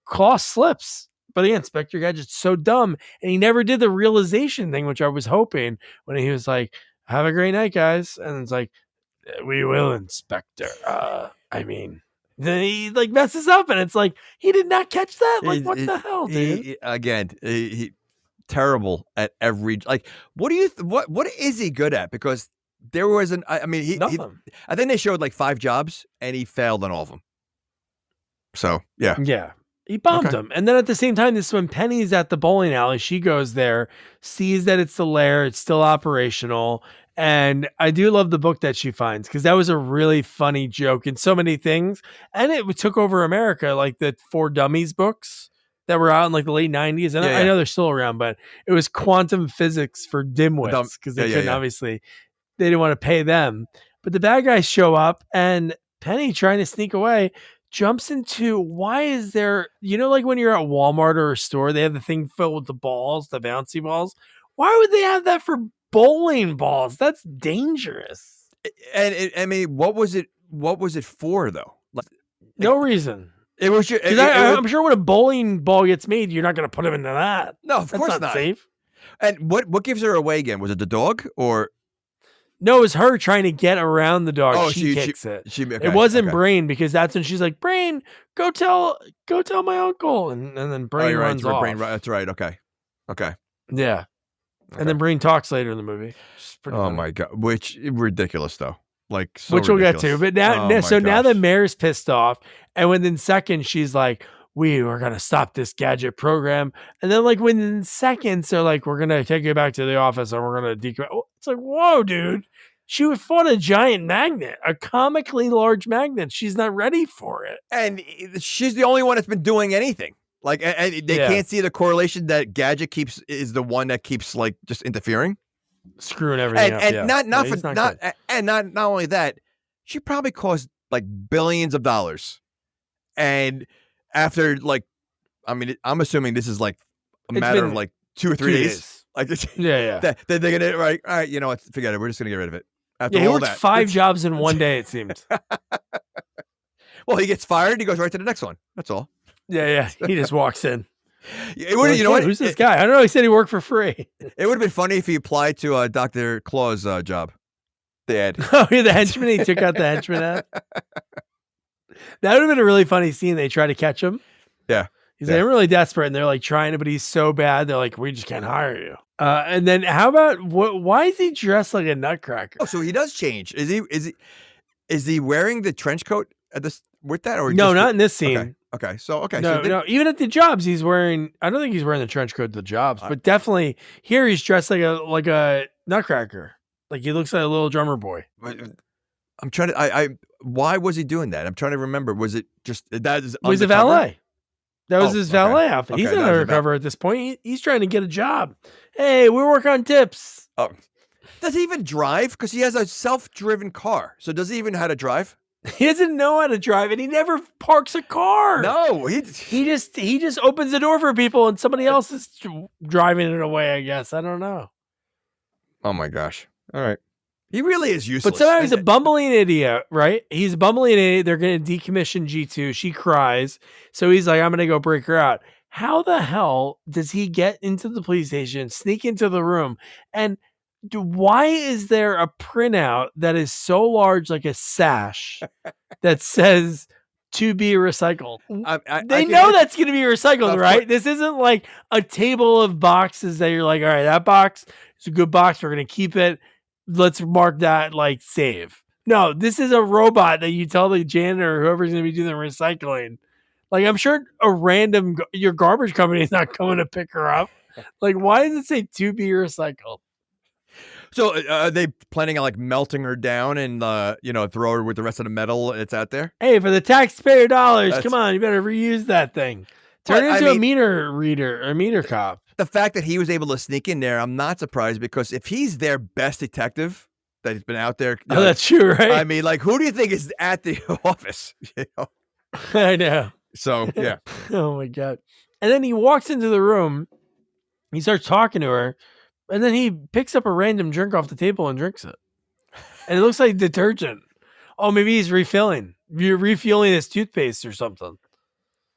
Claw slips. But again, Inspector Gadget's so dumb. And he never did the realization thing, which I was hoping when he was like, have a great night, guys. And it's like, We will, Inspector. I mean, then he like messes up, and it's like he did not catch that. Like, what the hell, dude?
Again, he terrible at every like. What do you what is he good at? Because there was an. I mean,
Nothing.
I think they showed like 5 jobs, and he failed on all of them. So yeah,
Yeah. He bombed
Okay.
him. And then at the same time, this when Penny's at the bowling alley, she goes there, sees that it's the lair, it's still operational. And I do love the book that she finds because that was a really funny joke in so many things. And it took over America, like the For Dummies books that were out in like the late 90s. And I
Yeah.
know they're still around, but it was quantum physics for dimwits because they couldn't obviously, they didn't want to pay them. But the bad guys show up and Penny trying to sneak away jumps into why is there, like when you're at Walmart or a store, they have the thing filled with the balls, the bouncy balls. Why would they have that for bowling balls? That's dangerous.
And I mean, what was it? What was it for though? Like,
No reason.
It was just.
I'm sure when a bowling ball gets made, you're not going to put them into that.
No, of course
That's not safe.
And what gives her away again? Was it the dog or?
No, it was her trying to get around the dog.
Oh,
she kicks it.
Okay,
it wasn't Brain because that's when she's like, Brain, go tell my uncle, and then Brain runs off.
Brain, that's right. Okay.
Yeah, and then Brain talks later in the movie.
Funny. My god, which ridiculous though. Like so
which
ridiculous.
We'll get to, but now the mayor's pissed off, and within seconds she's like, we are gonna stop this gadget program, and then like within seconds they're like, we're gonna take you back to the office and we're gonna it's like, whoa, dude, she would fought a giant magnet, a comically large magnet. She's not ready for it,
and she's the only one that's been doing anything. Like, and they can't see the correlation that Gadget is the one that keeps like just interfering,
screwing everything up.
And not only that, she probably cost like billions of dollars, and after like, I mean, I'm assuming this is like a matter of like 2 or 3 days. Like,
yeah.
They're gonna right. All right, you know what? Forget it. We're just gonna get rid of it. After
he worked 5 jobs in one day. It seemed.
Well, he gets fired. He goes right to the next one. That's all.
Yeah. He just walks in.
You know what?
Who's this guy? I don't know. He said he worked for free.
It would have been funny if he applied to Dr. Claw's job. The ad.
Oh, yeah, the henchman. He took out the henchman ad. That would have been a really funny scene. They try to catch him.
Yeah.
He's like, I'm really desperate, and they're like trying to, but he's so bad. They're like, we just can't hire you. And then how about why is he dressed like a nutcracker?
Oh, so he does change. Is he wearing the trench coat at this with that or
no? Not in this scene.
Okay. So
No. Even at the jobs, he's wearing. I don't think he's wearing the trench coat at the jobs, but definitely here he's dressed like a nutcracker. Like he looks like a little drummer boy.
I'm trying to. Why was he doing that? I'm trying to remember. Was it just that?
Was a valet? That was his valet outfit.
Okay,
he's not undercover at this point. He's trying to get a job. Hey, we work on tips.
Oh. Does he even drive? Because he has a self-driven car. So does he even know how to drive?
He doesn't know how to drive, and he never parks a car.
No, he
just opens the door for people, and somebody else is driving it away. I guess I don't know.
Oh my gosh! All right, he really is useless.
But somehow he's a bumbling idiot, right? He's a bumbling idiot. They're going to decommission G2. She cries, so he's like, "I'm going to go break her out." How the hell does he get into the police station, sneak into the room, and why is there a printout that is so large, like a sash, that says to be recycled? They know that's going to be recycled, right? This isn't like a table of boxes that you're like, all right, that box is a good box. We're going to keep it. Let's mark that like save. No, this is a robot that you tell the janitor or whoever's going to be doing the recycling. Like, I'm sure your garbage company is not coming to pick her up. Like, why does it say to be recycled?
So are they planning on like melting her down and throw her with the rest of the metal that's out there?
Hey, for the taxpayer dollars, come on, you better reuse that thing. Turn it into a meter reader or meter cop.
The fact that he was able to sneak in there, I'm not surprised because if he's their best detective that has been out there,
that's true, right?
I mean, like, who do you think is at the office?
I know.
So yeah.
Oh my god! And then he walks into the room. He starts talking to her. And then he picks up a random drink off the table and drinks it. And it looks like detergent. Oh, maybe he's refueling his toothpaste or something.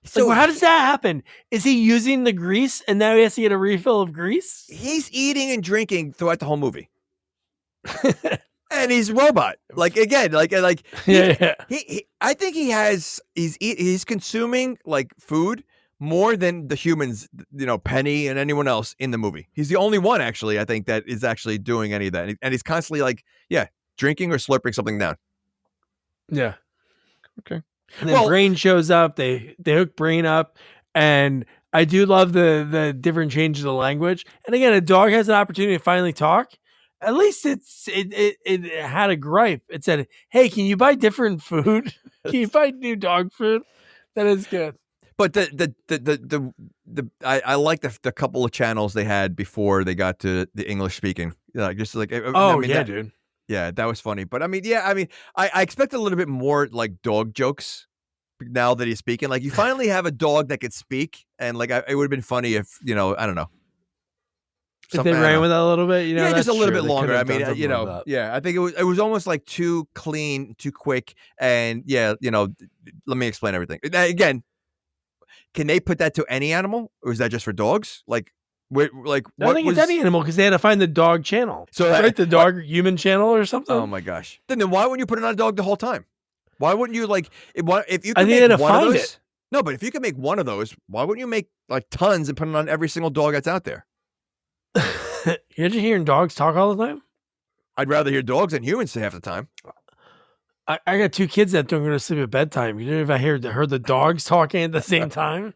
So how does that happen? Is he using the grease and now he has to get a refill of grease?
He's eating and drinking throughout the whole movie. and he's a robot. Like again, like
Yeah.
I think he's consuming like food more than the humans, Penny and anyone else in the movie. He's the only one actually, I think, that is actually doing any of that, and he's constantly like, drinking or slurping something down.
Yeah.
Okay.
And then Brain shows up. They hook Brain up, and I do love the different changes of language. And again, a dog has an opportunity to finally talk. At least it had a gripe. It said, "Hey, can you buy different food? Can you buy new dog food?" That is good.
But I like the couple of channels they had before they got to the English speaking. Just like
dude.
Yeah, that was funny. But I expect a little bit more like dog jokes now that he's speaking. Like you finally have a dog that could speak, and like it would have been funny if I don't know.
If they ran with that a little bit,
just a little bit longer. I mean,
like
I think it was almost like too clean, too quick, and let me explain everything again. Can they put that to any animal, or is that just for dogs? Like, I
think it's any animal because they had to find the dog channel. So the dog human channel or something.
Oh my gosh! Then why wouldn't you put it on a dog the whole time? Why wouldn't you if you?
I think they had to find it.
No, but if you could make one of those, why wouldn't you make like tons and put it on every single dog that's out there?
You're just hearing dogs talk all the time?
I'd rather hear dogs than humans half the time.
I got 2 kids that don't go to sleep at bedtime. You know if I heard the dogs talking at the same time?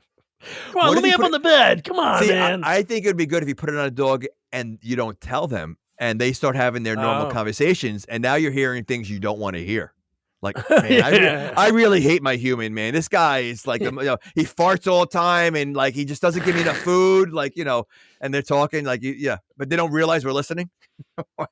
Come on, let me up on the bed. Come on, man.
I think it would be good if you put it on a dog and you don't tell them, and they start having their normal conversations, and now you're hearing things you don't want to hear. Like, man, I really hate my human, man. This guy is like, he farts all the time, and like he just doesn't give me enough food, like and they're talking like, but they don't realize we're listening. What?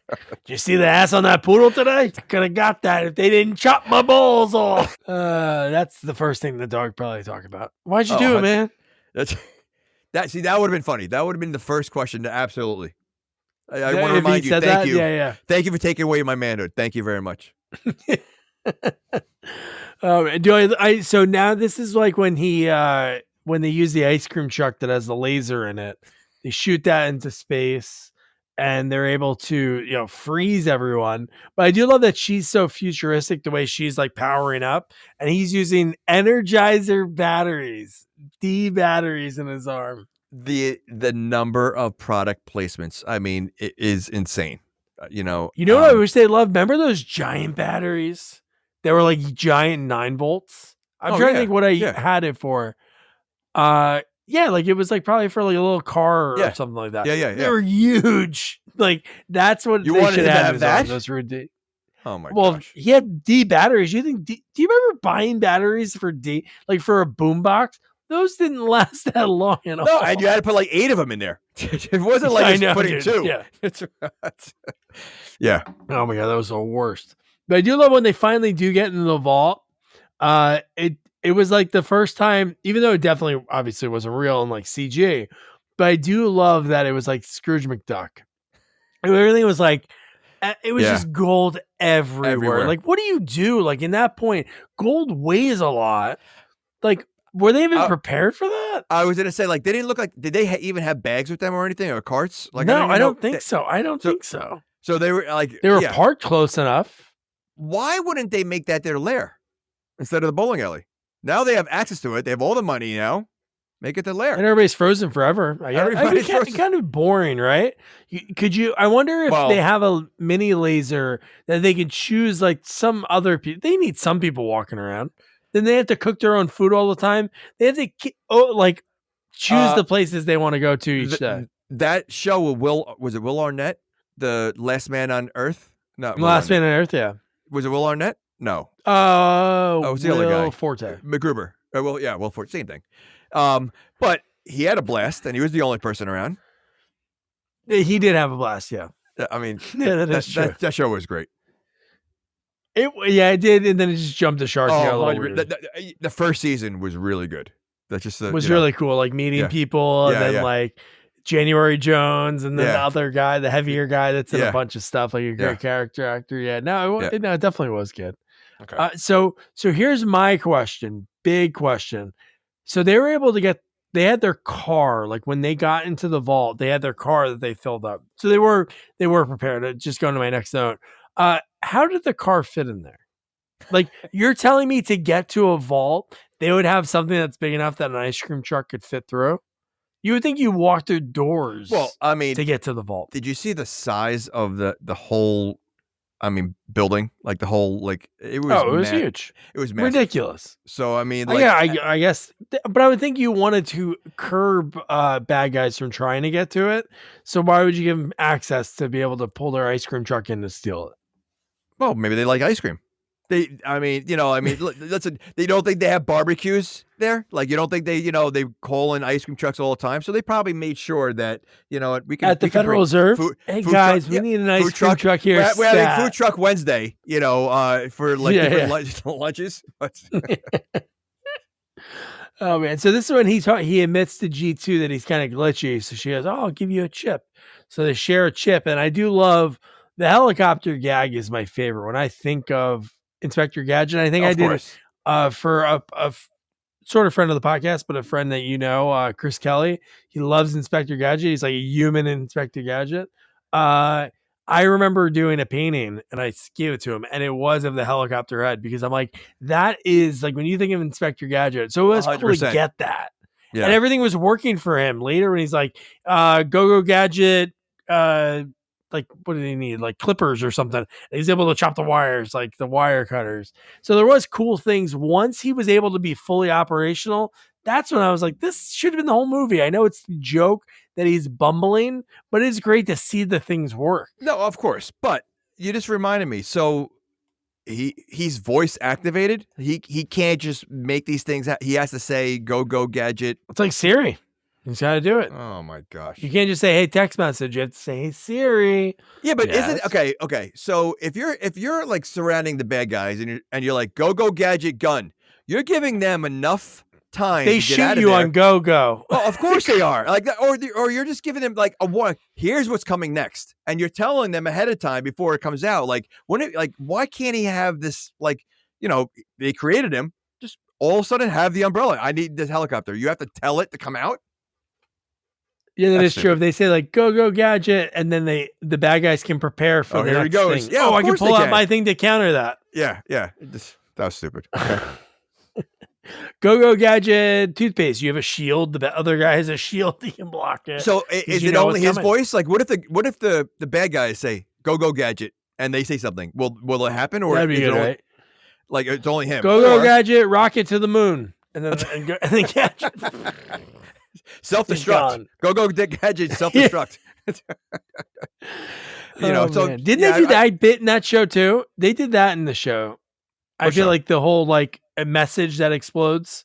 Did you see the ass on that poodle today? Could have got that if they didn't chop my balls off. That's the first thing the dog probably talk about. Why'd you do it, man?
That would have been funny. That would have been the first question. Absolutely. I want to remind you. Thank you.
Yeah.
Thank you for taking away my manhood. Thank you very much.
So now this is like when when they use the ice cream truck that has the laser in it, they shoot that into space. And they're able to, freeze everyone. But I do love that she's so futuristic, the way she's like powering up, and he's using Energizer batteries, D batteries in his arm.
The number of product placements, I mean, it is insane.
What I wish they loved? Remember those giant batteries? They were like giant 9 volts. I'm trying to think what I had it for. Yeah, like it was like probably for like a little car or something like that.
Yeah.
They were huge. Like that's what
you wanted to have. That?
Those were D.
Oh my gosh.
Well, he had D batteries. Do you remember buying batteries for D, like for a boombox? Those didn't last that long at all.
No, and you had to put like 8 of them in there. It wasn't like putting 2.
Yeah.
Yeah.
Oh my God, that was the worst. But I do love when they finally do get into the vault. It was like the first time, even though it definitely obviously wasn't real and like CG, but I do love that it was like Scrooge McDuck. Everything was like, it was just gold everywhere. Like, what do you do? Like in that point, gold weighs a lot. Like, were they even prepared for that?
I was going to say, like, they didn't look like, did they even have bags with them or anything or carts? Like,
no, I don't think so. I don't think so.
So they were like,
they were parked close enough.
Why wouldn't they make that their lair instead of the bowling alley? Now they have access to it. They have all the money now. Make it their lair.
And everybody's frozen forever.
Everybody's frozen.
Kind of boring, right? I wonder if they have a mini laser that they could choose like some other people. They need some people walking around. Then they have to cook their own food all the time. They have to choose the places they want to go to each day.
That show was it Will Arnett, the Last Man on Earth? No,
Last Man on Earth. Yeah.
Was it Will Arnett? No.
Oh,
it's the other guy.
Forte.
MacGruber. Will Forte. Same thing. But he had a blast, and he was the only person around.
He did have a blast. Yeah.
I mean,
that
show was great.
It did, and then it just jumped the shark.
The first season was really good. That just
was really cool. Like meeting people, and then like January Jones, and then the other guy, the heavier guy that's in a bunch of stuff, like a great character actor. Yeah, no, it definitely was good. Okay. So here's my question, big question. So they were able to get they had their car. Like when they got into the vault, they had their car that they filled up. So they were prepared. Just going to my next note. How did the car fit in there? Like you're telling me to get to a vault, they would have something that's big enough that an ice cream truck could fit through? You would think you walk through doors to get to the vault.
Did you see the size of the whole building? Like the whole it was
huge.
It was massive.
Ridiculous.
So I mean
I guess but I would think you wanted to curb bad guys from trying to get to it. So why would you give them access to be able to pull their ice cream truck in to steal it?
Well, maybe they like ice cream. Listen, they don't think they have barbecues there. Like, you don't think they call in ice cream trucks all the time. So they probably made sure that, we can.
At the Federal Reserve? Hey, guys, we need an ice cream truck here.
We're having Food Truck Wednesday, for different lunches.
Oh, man. So this is when he admits to G2 that he's kind of glitchy. So she goes, I'll give you a chip. So they share a chip. And I do love the helicopter gag is my favorite. When I think of Inspector Gadget, I think I did it for a sort of friend of the podcast, but a friend that Chris Kelly. He loves Inspector Gadget. He's like a human Inspector Gadget. I remember doing a painting and I gave it to him, and it was of the helicopter head because I'm like, that is like when you think of Inspector Gadget. So it was cool to get that. Yeah. And everything was working for him later when he's like, Go Gadget, like what did he need? Like clippers or something. And he's able to chop the wires, like the wire cutters. So there was cool things. Once he was able to be fully operational, that's when I was like, this should have been the whole movie. I know it's the joke that he's bumbling, but it's great to see the things work.
No, of course. But you just reminded me. So he's voice activated. He can't just make these things. He has to say, go Gadget.
It's like Siri. He's got to do it.
Oh my gosh!
You can't just say, "Hey, text message." You have to say, "Hey, Siri."
Yeah, but isn't okay? So if you're like surrounding the bad guys and you're like, "Go Gadget gun," you're giving them enough time.
They
to get out
shoot
of
you
there.
on go.
Well, of course they are. Like that, or you're just giving them like a warning. Here's what's coming next, and you're telling them ahead of time before it comes out. Like why can't he have this? Like they created him. Just all of a sudden have the umbrella. I need this helicopter. You have to tell it to come out.
Yeah, that is true. If they say like "Go Gadget," and then the bad guys can prepare for the next thing.
Yeah,
I can pull out my thing to counter that.
Yeah. That was stupid. Okay.
Go Gadget toothpaste. You have a shield. The other guy has a shield. He can block it.
So is it only his voice? Like, what if the bad guys say "Go Gadget" and they say something? Will it happen? Or
that'd be good, right?
Like it's only him.
Go Gadget, rocket to the moon, and then Gadget.
Self-destruct. Go Gadget. Self-destruct.
Didn't they do that bit in that show too? They did that in the show. I feel like the whole like a message that explodes.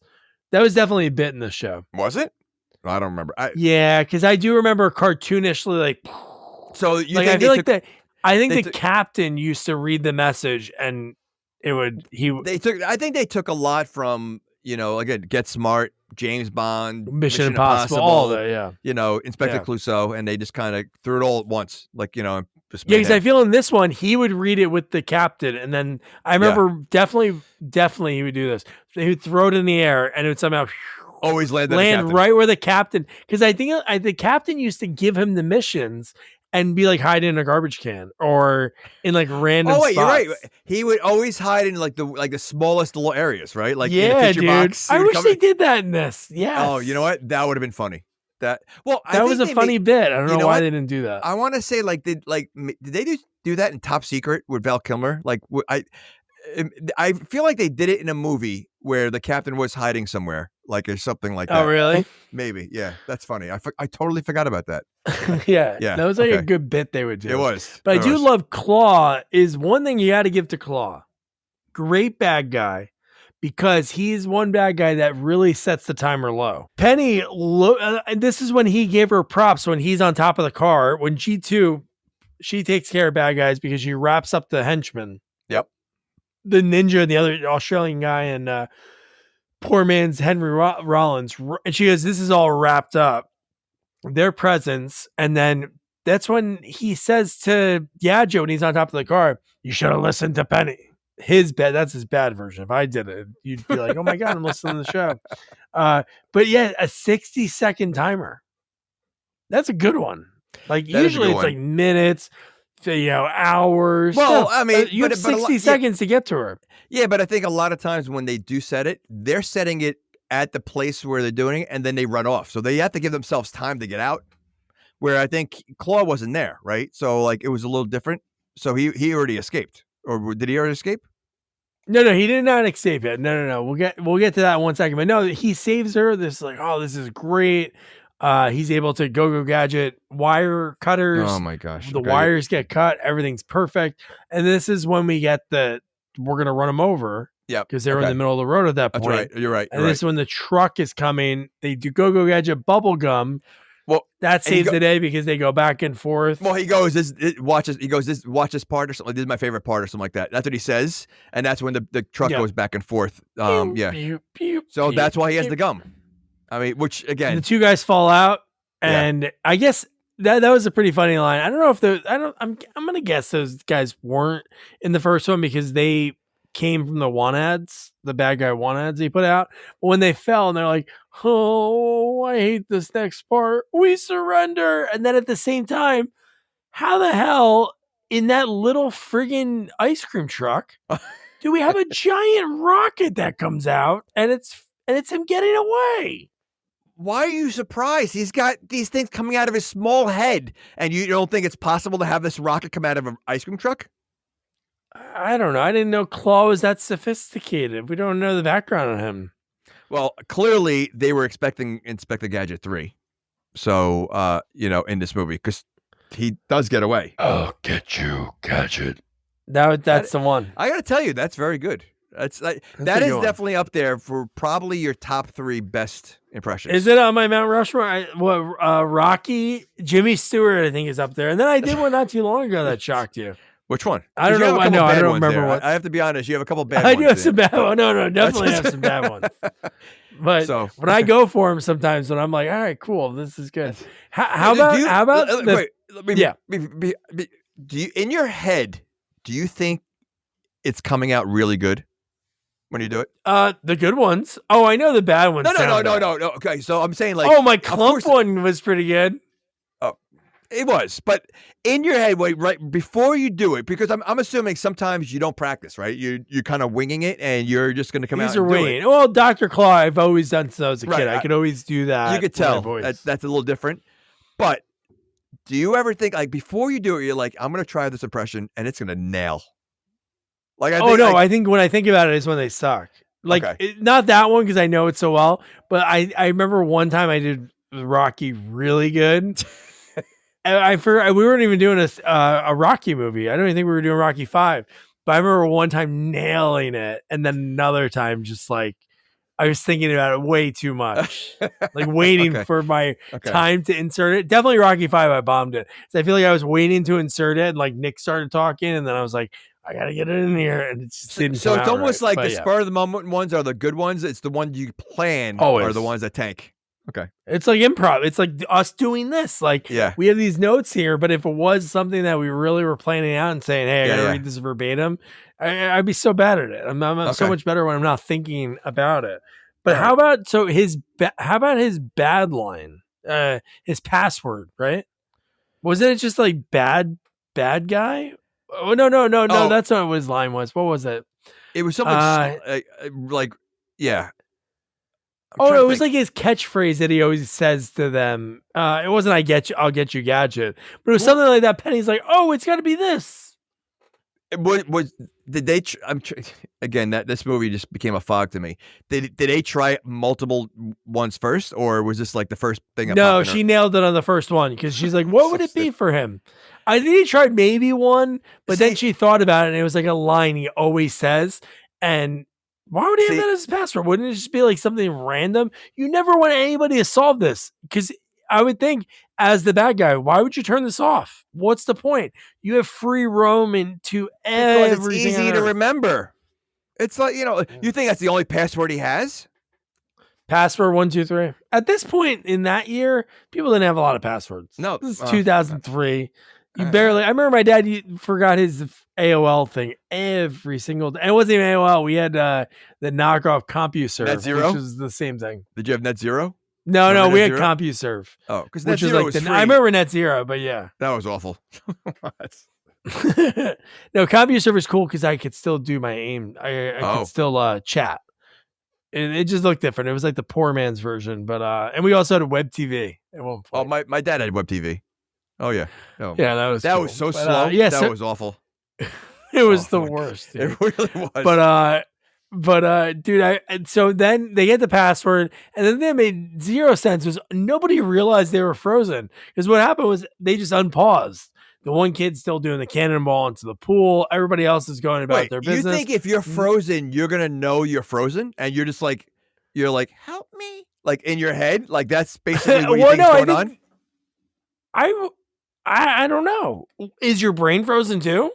That was definitely a bit in the show.
Was it? I don't remember.
Yeah, because I do remember cartoonishly like.
So you
like,
think
I think the captain used to read the message and it would
I think they took a lot from again Get Smart, James Bond,
Mission Impossible, all that, yeah.
Inspector Clouseau, and they just kind of threw it all at once, like
because I feel in this one he would read it with the captain, and then I remember definitely he would do this. He would throw it in the air, and it would somehow
always land
right where the captain. Because I think the captain used to give him the missions and be like hiding in a garbage can or in like random.
Oh wait,
spots.
you're right. He would always hide in like the smallest little areas, right? Like
in a picture box. I wish they did that in this. Yeah.
Oh, you know what? That would have been funny. That
was a funny bit. I don't know why they didn't do that.
I want to say did they do that in Top Secret with Val Kilmer? Like I feel like they did it in a movie where the captain was hiding somewhere, like or something like that.
Oh, really?
Maybe. Yeah, that's funny. I totally forgot about that.
yeah. That was like a good bit they would do.
It was.
But I do love Claw. Is one thing you got to give to Claw. Great bad guy. Because he's one bad guy that really sets the timer low. Penny, and this is when he gave her props when he's on top of the car. When G2, she takes care of bad guys because she wraps up the henchman.
Yep.
The ninja and the other Australian guy and poor man's Henry Rollins. And she goes, this is all wrapped up. Their presence. And then that's when he says to Gadget when he's on top of the car, you should have listened to Penny. That's his bad version. If I did it, you'd be like, oh my God, I'm listening to the show. But yeah, a 60-second timer. That's a good one. Like
That is a
usually
good
it's
one.
like minutes, hours.
Well,
No,
I mean,
you have 60
yeah,
seconds to get to her.
yeah, but I think a lot of times when they do set it, they're setting it at the place where they're doing it, and then they run off. So they have to give themselves time to get out. Where I think Claw wasn't there, right? So like it was a little different. So he already escaped, or did he already escape?
No, he did not escape yet. No. We'll get to that in 1 second. But no, he saves her. This is like, oh, this is great. He's able to go gadget wire cutters.
Oh my gosh.
The wires get cut. Everything's perfect. And this is when we get we're gonna run them over.
Yeah,
because they're in the middle of the road at that point.
That's right. You're right.
And this is when the truck is coming. They do go gadget bubble gum.
Well,
that saves the day because they go back and forth.
Well, he goes, watch this part or something. This is my favorite part or something like that. That's what he says. And that's when the truck goes back and forth. So that's why he has the gum. I mean, which again,
the two guys fall out. And I guess that was a pretty funny line. I don't know if I'm going to guess those guys weren't in the first one because they came from the want ads, the bad guy want ads he put out. But when they fell and they're like, oh, I hate this next part. We surrender. And then at the same time, how the hell in that little friggin' ice cream truck do we have a giant rocket that comes out and it's him getting away?
Why are you surprised? He's got these things coming out of his small head, and you don't think it's possible to have this rocket come out of an ice cream truck?
I don't know. I didn't know Claw was that sophisticated. We don't know the background on him.
Well, clearly they were expecting Inspector Gadget 3. So, in this movie, because he does get away.
Oh, get you, Gadget. That's the one.
I got to tell you, that's very good. That is definitely up there for probably your top 3 best impressions.
Is it on my Mount Rushmore? Rocky, Jimmy Stewart, I think is up there. And then I did one not too long ago that shocked you.
Which one?
I don't know. I don't remember what.
I have to be honest. You have a couple bad ones.
I do have some bad ones. No, definitely have some bad ones. But when I go for them sometimes, when I'm like, all right, cool, this is good. How about?
Do you in your head? Do you think it's coming out really good when you do it?
The good ones. Oh, I know the bad ones.
No. Okay, so I'm saying like,
oh, my clump one was pretty good.
It was, but in your head, right before you do it, because I'm assuming sometimes you don't practice, right? You're kind of winging it, and you're just going to come out and do it.
Well, Dr. Claw, I've always done since I was a kid. I could always do that.
You could tell that's a little different. But do you ever think like before you do it, you're like, I'm going to try this impression, and it's going to nail? Like,
I think when I think about it is when they suck. Like, not that one because I know it so well, but I remember one time I did Rocky really good. I forgot we weren't even doing a Rocky movie. I don't even think we were doing Rocky 5. But I remember one time nailing it, and then another time just like I was thinking about it way too much, like waiting for my time to insert it. Definitely Rocky 5, I bombed it. So I feel like I was waiting to insert it, and like Nick started talking, and then I was like, I gotta get it in here, and it just didn't.
So it's almost like the spur of the moment ones are the good ones. It's the ones you plan are the ones that tank. Okay.
It's like improv. It's like us doing this. Like, we have these notes here, but if it was something that we really were planning out and saying, hey, I gotta read this verbatim, I'd be so bad at it. I'm so much better when I'm not thinking about it. But how about his bad line? His password, right? Wasn't it just like bad guy? Oh no, that's not what his line was. What was it?
It was something like
it was like his catchphrase that he always says to them. It wasn't I'll get you gadget. But it was something like that. Penny's like, oh, it's gotta be this.
Did they again that this movie just became a fog to me. Did they try multiple ones first, or was this like the first thing?
No, she nailed it on the first one because she's like, what would it be for him? I think he tried maybe one, but then she thought about it and it was like a line he always says. And why would he have that as his password? Wouldn't it just be like something random? You never want anybody to solve this because I would think as the bad guy, why would you turn this off? What's the point? You have free roam into everything.
Because it's easy to remember. It's like, you think that's the only password he has?
Password 123. At this point in that year, people didn't have a lot of passwords.
No.
This is 2003. You barely. I remember my dad forgot his AOL thing every single day. And it wasn't even AOL. We had the knockoff CompuServe, which is the same thing.
Did you have Net Zero?
No, we had CompuServe.
Oh, because
Net Zero was free. I remember Net Zero, but yeah.
That was awful.
No, CompuServe was cool because I could still do my aim. I could still chat. It just looked different. It was like the poor man's version, but and we also had a web TV at one point.
Oh, my dad had web TV. Oh yeah,
yeah, that was cool.
Was so slow. That was awful.
It was the worst. Dude.
It really was.
But dude, so then they get the password, and then they made zero sense. Was nobody realized they were frozen because what happened was they just unpaused. The one kid's still doing the cannonball into the pool. Everybody else is going about their business.
You think if you're frozen, you're gonna know you're frozen, and you're just like, help me, like in your head, like that's basically what you think is going on.
I don't know. Is your brain frozen too?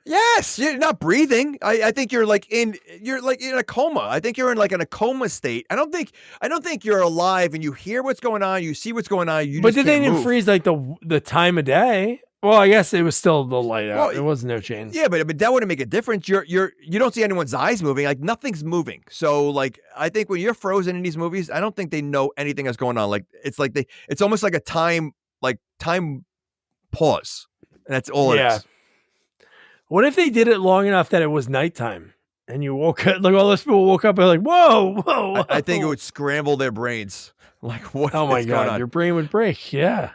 Yes, you're not breathing. I think you're like in a coma. I think you're in like in a coma state. I don't think you're alive and you hear what's going on, you see what's going on.
But did they didn't freeze like the time of day? Well, I guess it was still the light out. Well, it was no change.
Yeah, but that wouldn't make a difference. You don't see anyone's eyes moving. Like nothing's moving. So like I think when you're frozen in these movies, I don't think they know anything that's going on. Like it's almost like a time pause, and that's all it is.
What if they did it long enough that it was nighttime and you woke up? Like all those people woke up and like, whoa.
I think it would scramble their brains. Like what?
Oh my god, your brain would break. Yeah.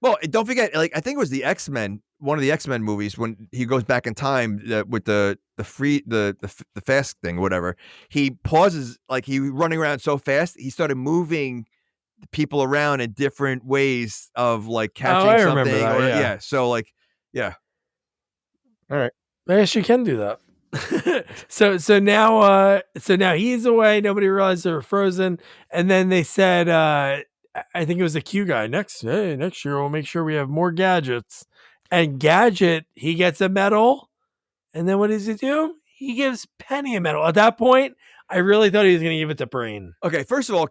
Well, don't forget, like I think it was the X-Men, one of the X-Men movies when he goes back in time with the fast thing, whatever. He pauses, like he was running around so fast, he started moving people around in different ways of like catching something. That, so like, yeah.
All right. I guess you can do that. so now he's away. Nobody realized they were frozen. And then they said, I think it was a Q guy. Next year we'll make sure we have more gadgets. And Gadget, he gets a medal. And then what does he do? He gives Penny a medal. At that point, I really thought he was going to give it to Brain.
Okay, first of all,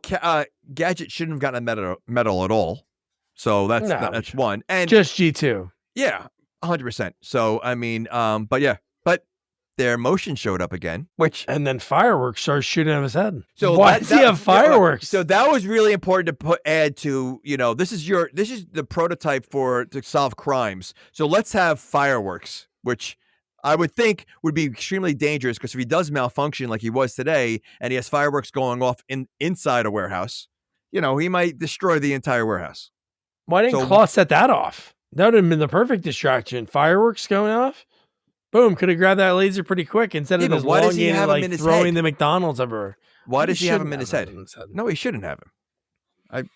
Gadget shouldn't have gotten a medal at all. So that's one. And
just G2.
Yeah, 100%. So I mean, but their emotion showed up again,
and then fireworks started shooting out of his head.
So
why does he have fireworks?
So that was really important to add to, this is the prototype to solve crimes. So let's have fireworks, which I would think would be extremely dangerous because if he does malfunction like he was today and he has fireworks going off inside a warehouse, he might destroy the entire warehouse.
Why didn't Claw set that off? That would have been the perfect distraction. Fireworks going off. Boom, could have grabbed that laser pretty quick instead of this elongated, like throwing the McDonald's over.
Why does he have him in his head? No, he shouldn't have him.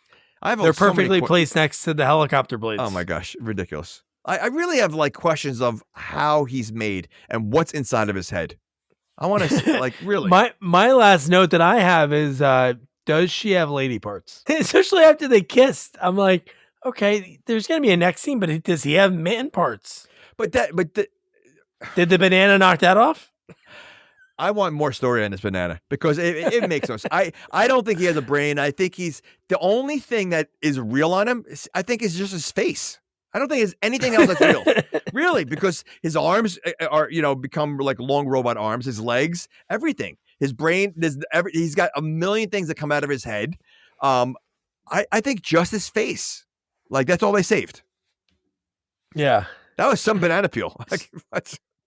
They're perfectly placed next to the helicopter blades.
Oh my gosh, ridiculous. I really have like questions of how he's made and what's inside of his head. I want to like really.
My last note that I have is does she have lady parts? Especially after they kissed. I'm like, okay, there's gonna be a next scene, but does he have man parts? Did the banana knock that off?
I want more story on this banana because it makes no sense. I don't think he has a brain. I think he's the only thing that is real on him. I think is just his face. I don't think there's anything else that's real, really, because his arms are become like long robot arms. His legs, everything. His brain. He's got a million things that come out of his head. I think just his face. Like that's all they saved.
Yeah,
that was some banana peel.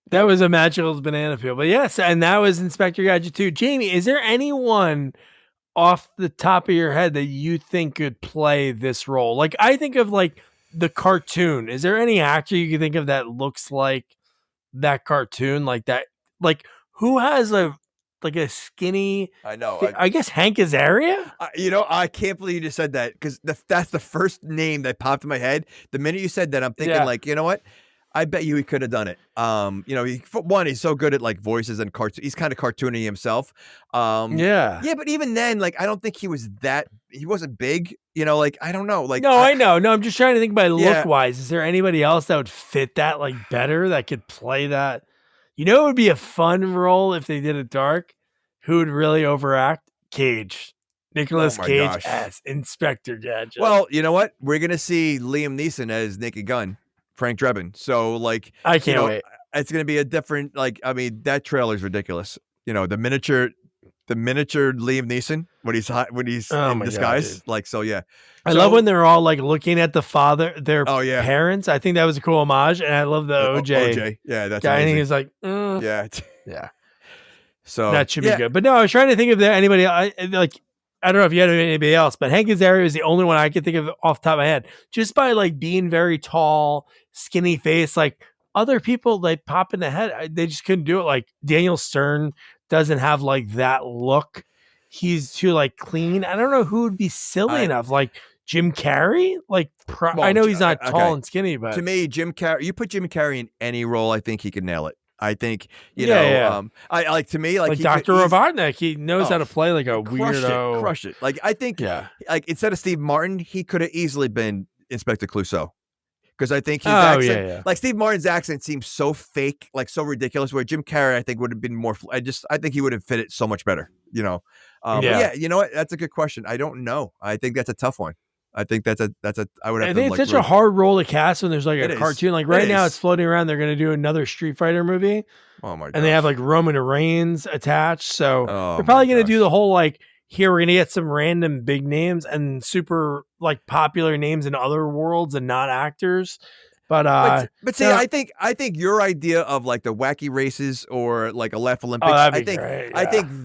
That was a magical banana peel. But yes, and that was Inspector Gadget 2. Jamie, is there anyone off the top of your head that you think could play this role? Like, I think of like the cartoon. Is there any actor you can think of that looks like that cartoon? Like that? Like who has a skinny?
I know.
I guess Hank Azaria.
I can't believe you just said that because that's the first name that popped in my head. The minute you said that, I'm thinking like, you know what? I bet you he could have done it. He's so good at like voices and cartoon. He's kind of cartoony himself. Yeah, but even then, like, I don't think he wasn't big. Like I don't know. Like,
I know. No, I'm just trying to think by look wise. Is there anybody else that would fit that like better that could play that? It would be a fun role if they did it dark. Who would really overact? Cage. Nicolas Cage as Inspector Gadget.
Well, you know what? We're gonna see Liam Neeson as Naked Gun. Frank Drebin. So like,
I can't wait.
it's going to be a different, like, I mean, that trailer is ridiculous. The miniature Liam Neeson when he's
Oh
in
my God,
disguise.
dude.
Like, so yeah.
I love when
So,
they're all like looking at their
oh yeah,
parents. I think that was a cool homage, and I love the OJ
OJ. Yeah, that's
guy. And
amazing.
he's like,
Yeah.
yeah,
So
that should be
yeah.
good. But no, I was trying to think of anybody. I don't know if you had anybody else, but Hank Azaria was the only one I could think of off the top of my head, just by like being very tall, skinny face. Like other people, like pop in the head, they just couldn't do it. Like Daniel Stern doesn't have like that look. He's too like clean. I don't know who would be silly
I
enough. Like Jim Carrey. Like I
well,
know he's not tall
okay.
and skinny,
To
but
me, Jim Carrey. You put Jim Carrey in any role, I think he could nail it. I think
yeah.
I like, to me, like
Like Dr. Robotnik, he knows how to play like a weirdo.
Crush it. Like, I think,
Yeah.
like, instead of Steve Martin, he could have easily been Inspector Clouseau. Because I think his accent, like Steve Martin's accent seems so fake, like so ridiculous. Where Jim Carrey, I think, would have been more. I think he would have fit it so much better. But yeah, you know what? That's a good question. I don't know. I think that's a tough one. I think that's a. I would have.
I think it's such a hard role to cast when there's like a cartoon. Like right now, it's floating around. They're going to do another Street Fighter movie.
Oh my god!
And they have like Roman Reigns attached, so they're probably going to do the whole like, here we're going to get some random big names and super like popular names in other worlds and not actors. But
see, I think your idea of like the wacky races or like a Laugh Olympics,
I think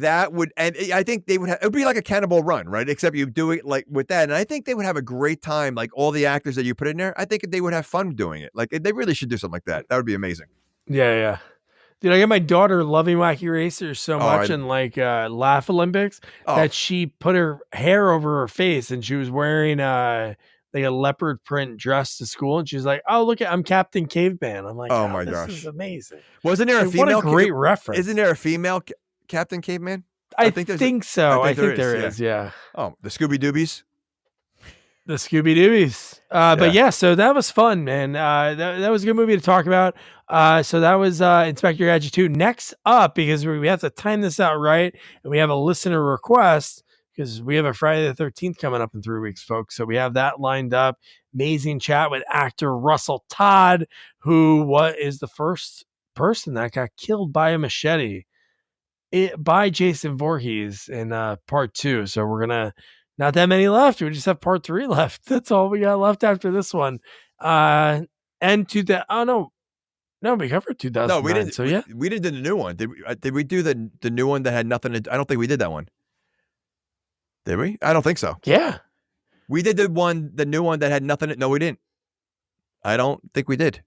that would, and I think they would have, it would be like a Cannonball Run, right? Except you do it like with that, and I think they would have a great time. Like all the actors that you put in there, I think they would have fun doing it. Like they really should do something like that. That would be amazing.
Yeah. Dude, I get my daughter loving Wacky Racers so much and like Laugh Olympics that she put her hair over her face and she was wearing like a leopard print dress to school, and she's like, "Oh, look I'm Captain Caveman." I'm like, "Oh my gosh, this is amazing!"
Wasn't there a female?
What a great reference!
Isn't there a female Captain Caveman?
I think so. I think there is. Yeah.
Oh, the Scooby Doobies.
The Scooby Doobies. But yeah, so that was fun, man. That was a good movie to talk about. So that was Inspector Gadget 2. Next up, because we have to time this out right, and we have a listener request, because we have a Friday the 13th coming up in 3 weeks, folks. So we have that lined up. Amazing chat with actor Russell Todd, who is the first person that got killed by a machete by Jason Voorhees in part 2. So we're going to, not that many left. We just have part 3 left. That's all we got left after this one. And no, we covered 2009.
No, we didn't.
So yeah,
we did the new one. Did we do the new one that had nothing? I don't think we did that one. Did we? I don't think so.
Yeah.
We did the new one that had nothing. No, we didn't. I don't think we did.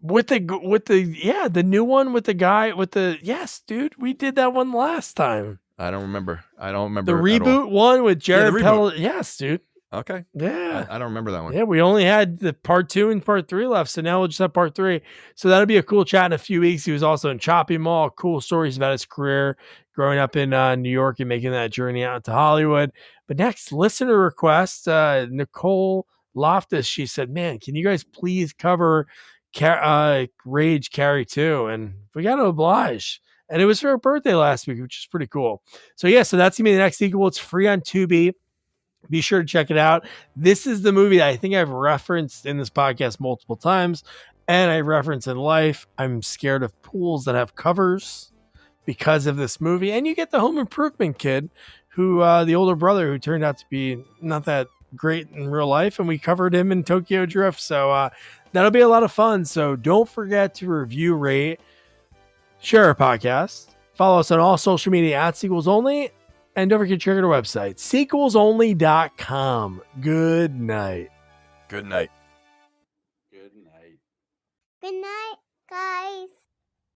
The new one with the guy with the, yes, dude, we did that one last time.
I don't remember.
The reboot one with Jared Pell. Yes, dude.
Okay.
Yeah.
I don't remember that one.
Yeah, we only had the part 2 and part 3 left, so now we'll just have part 3. So that'll be a cool chat in a few weeks. He was also in Chopping Mall. Cool stories about his career growing up in New York and making that journey out to Hollywood. But next, listener request, Nicole Loftus, she said, "Man, can you guys please cover Rage Carrie 2?" And we got to oblige. And it was her birthday last week, which is pretty cool. So yeah, so that's going to be the next sequel. It's free on Tubi. Be sure to check it out. This is the movie that I think I've referenced in this podcast multiple times, and I reference in life. I'm scared of pools that have covers because of this movie. And you get the home improvement kid, who the older brother, who turned out to be not that great in real life, and we covered him in Tokyo Drift. So that'll be a lot of fun. So don't forget to review, rate, share our podcast. Follow us on all social media at Sequels Only. And don't forget to check out our website, sequelsonly.com. Good night.
Good night.
Good night, guys.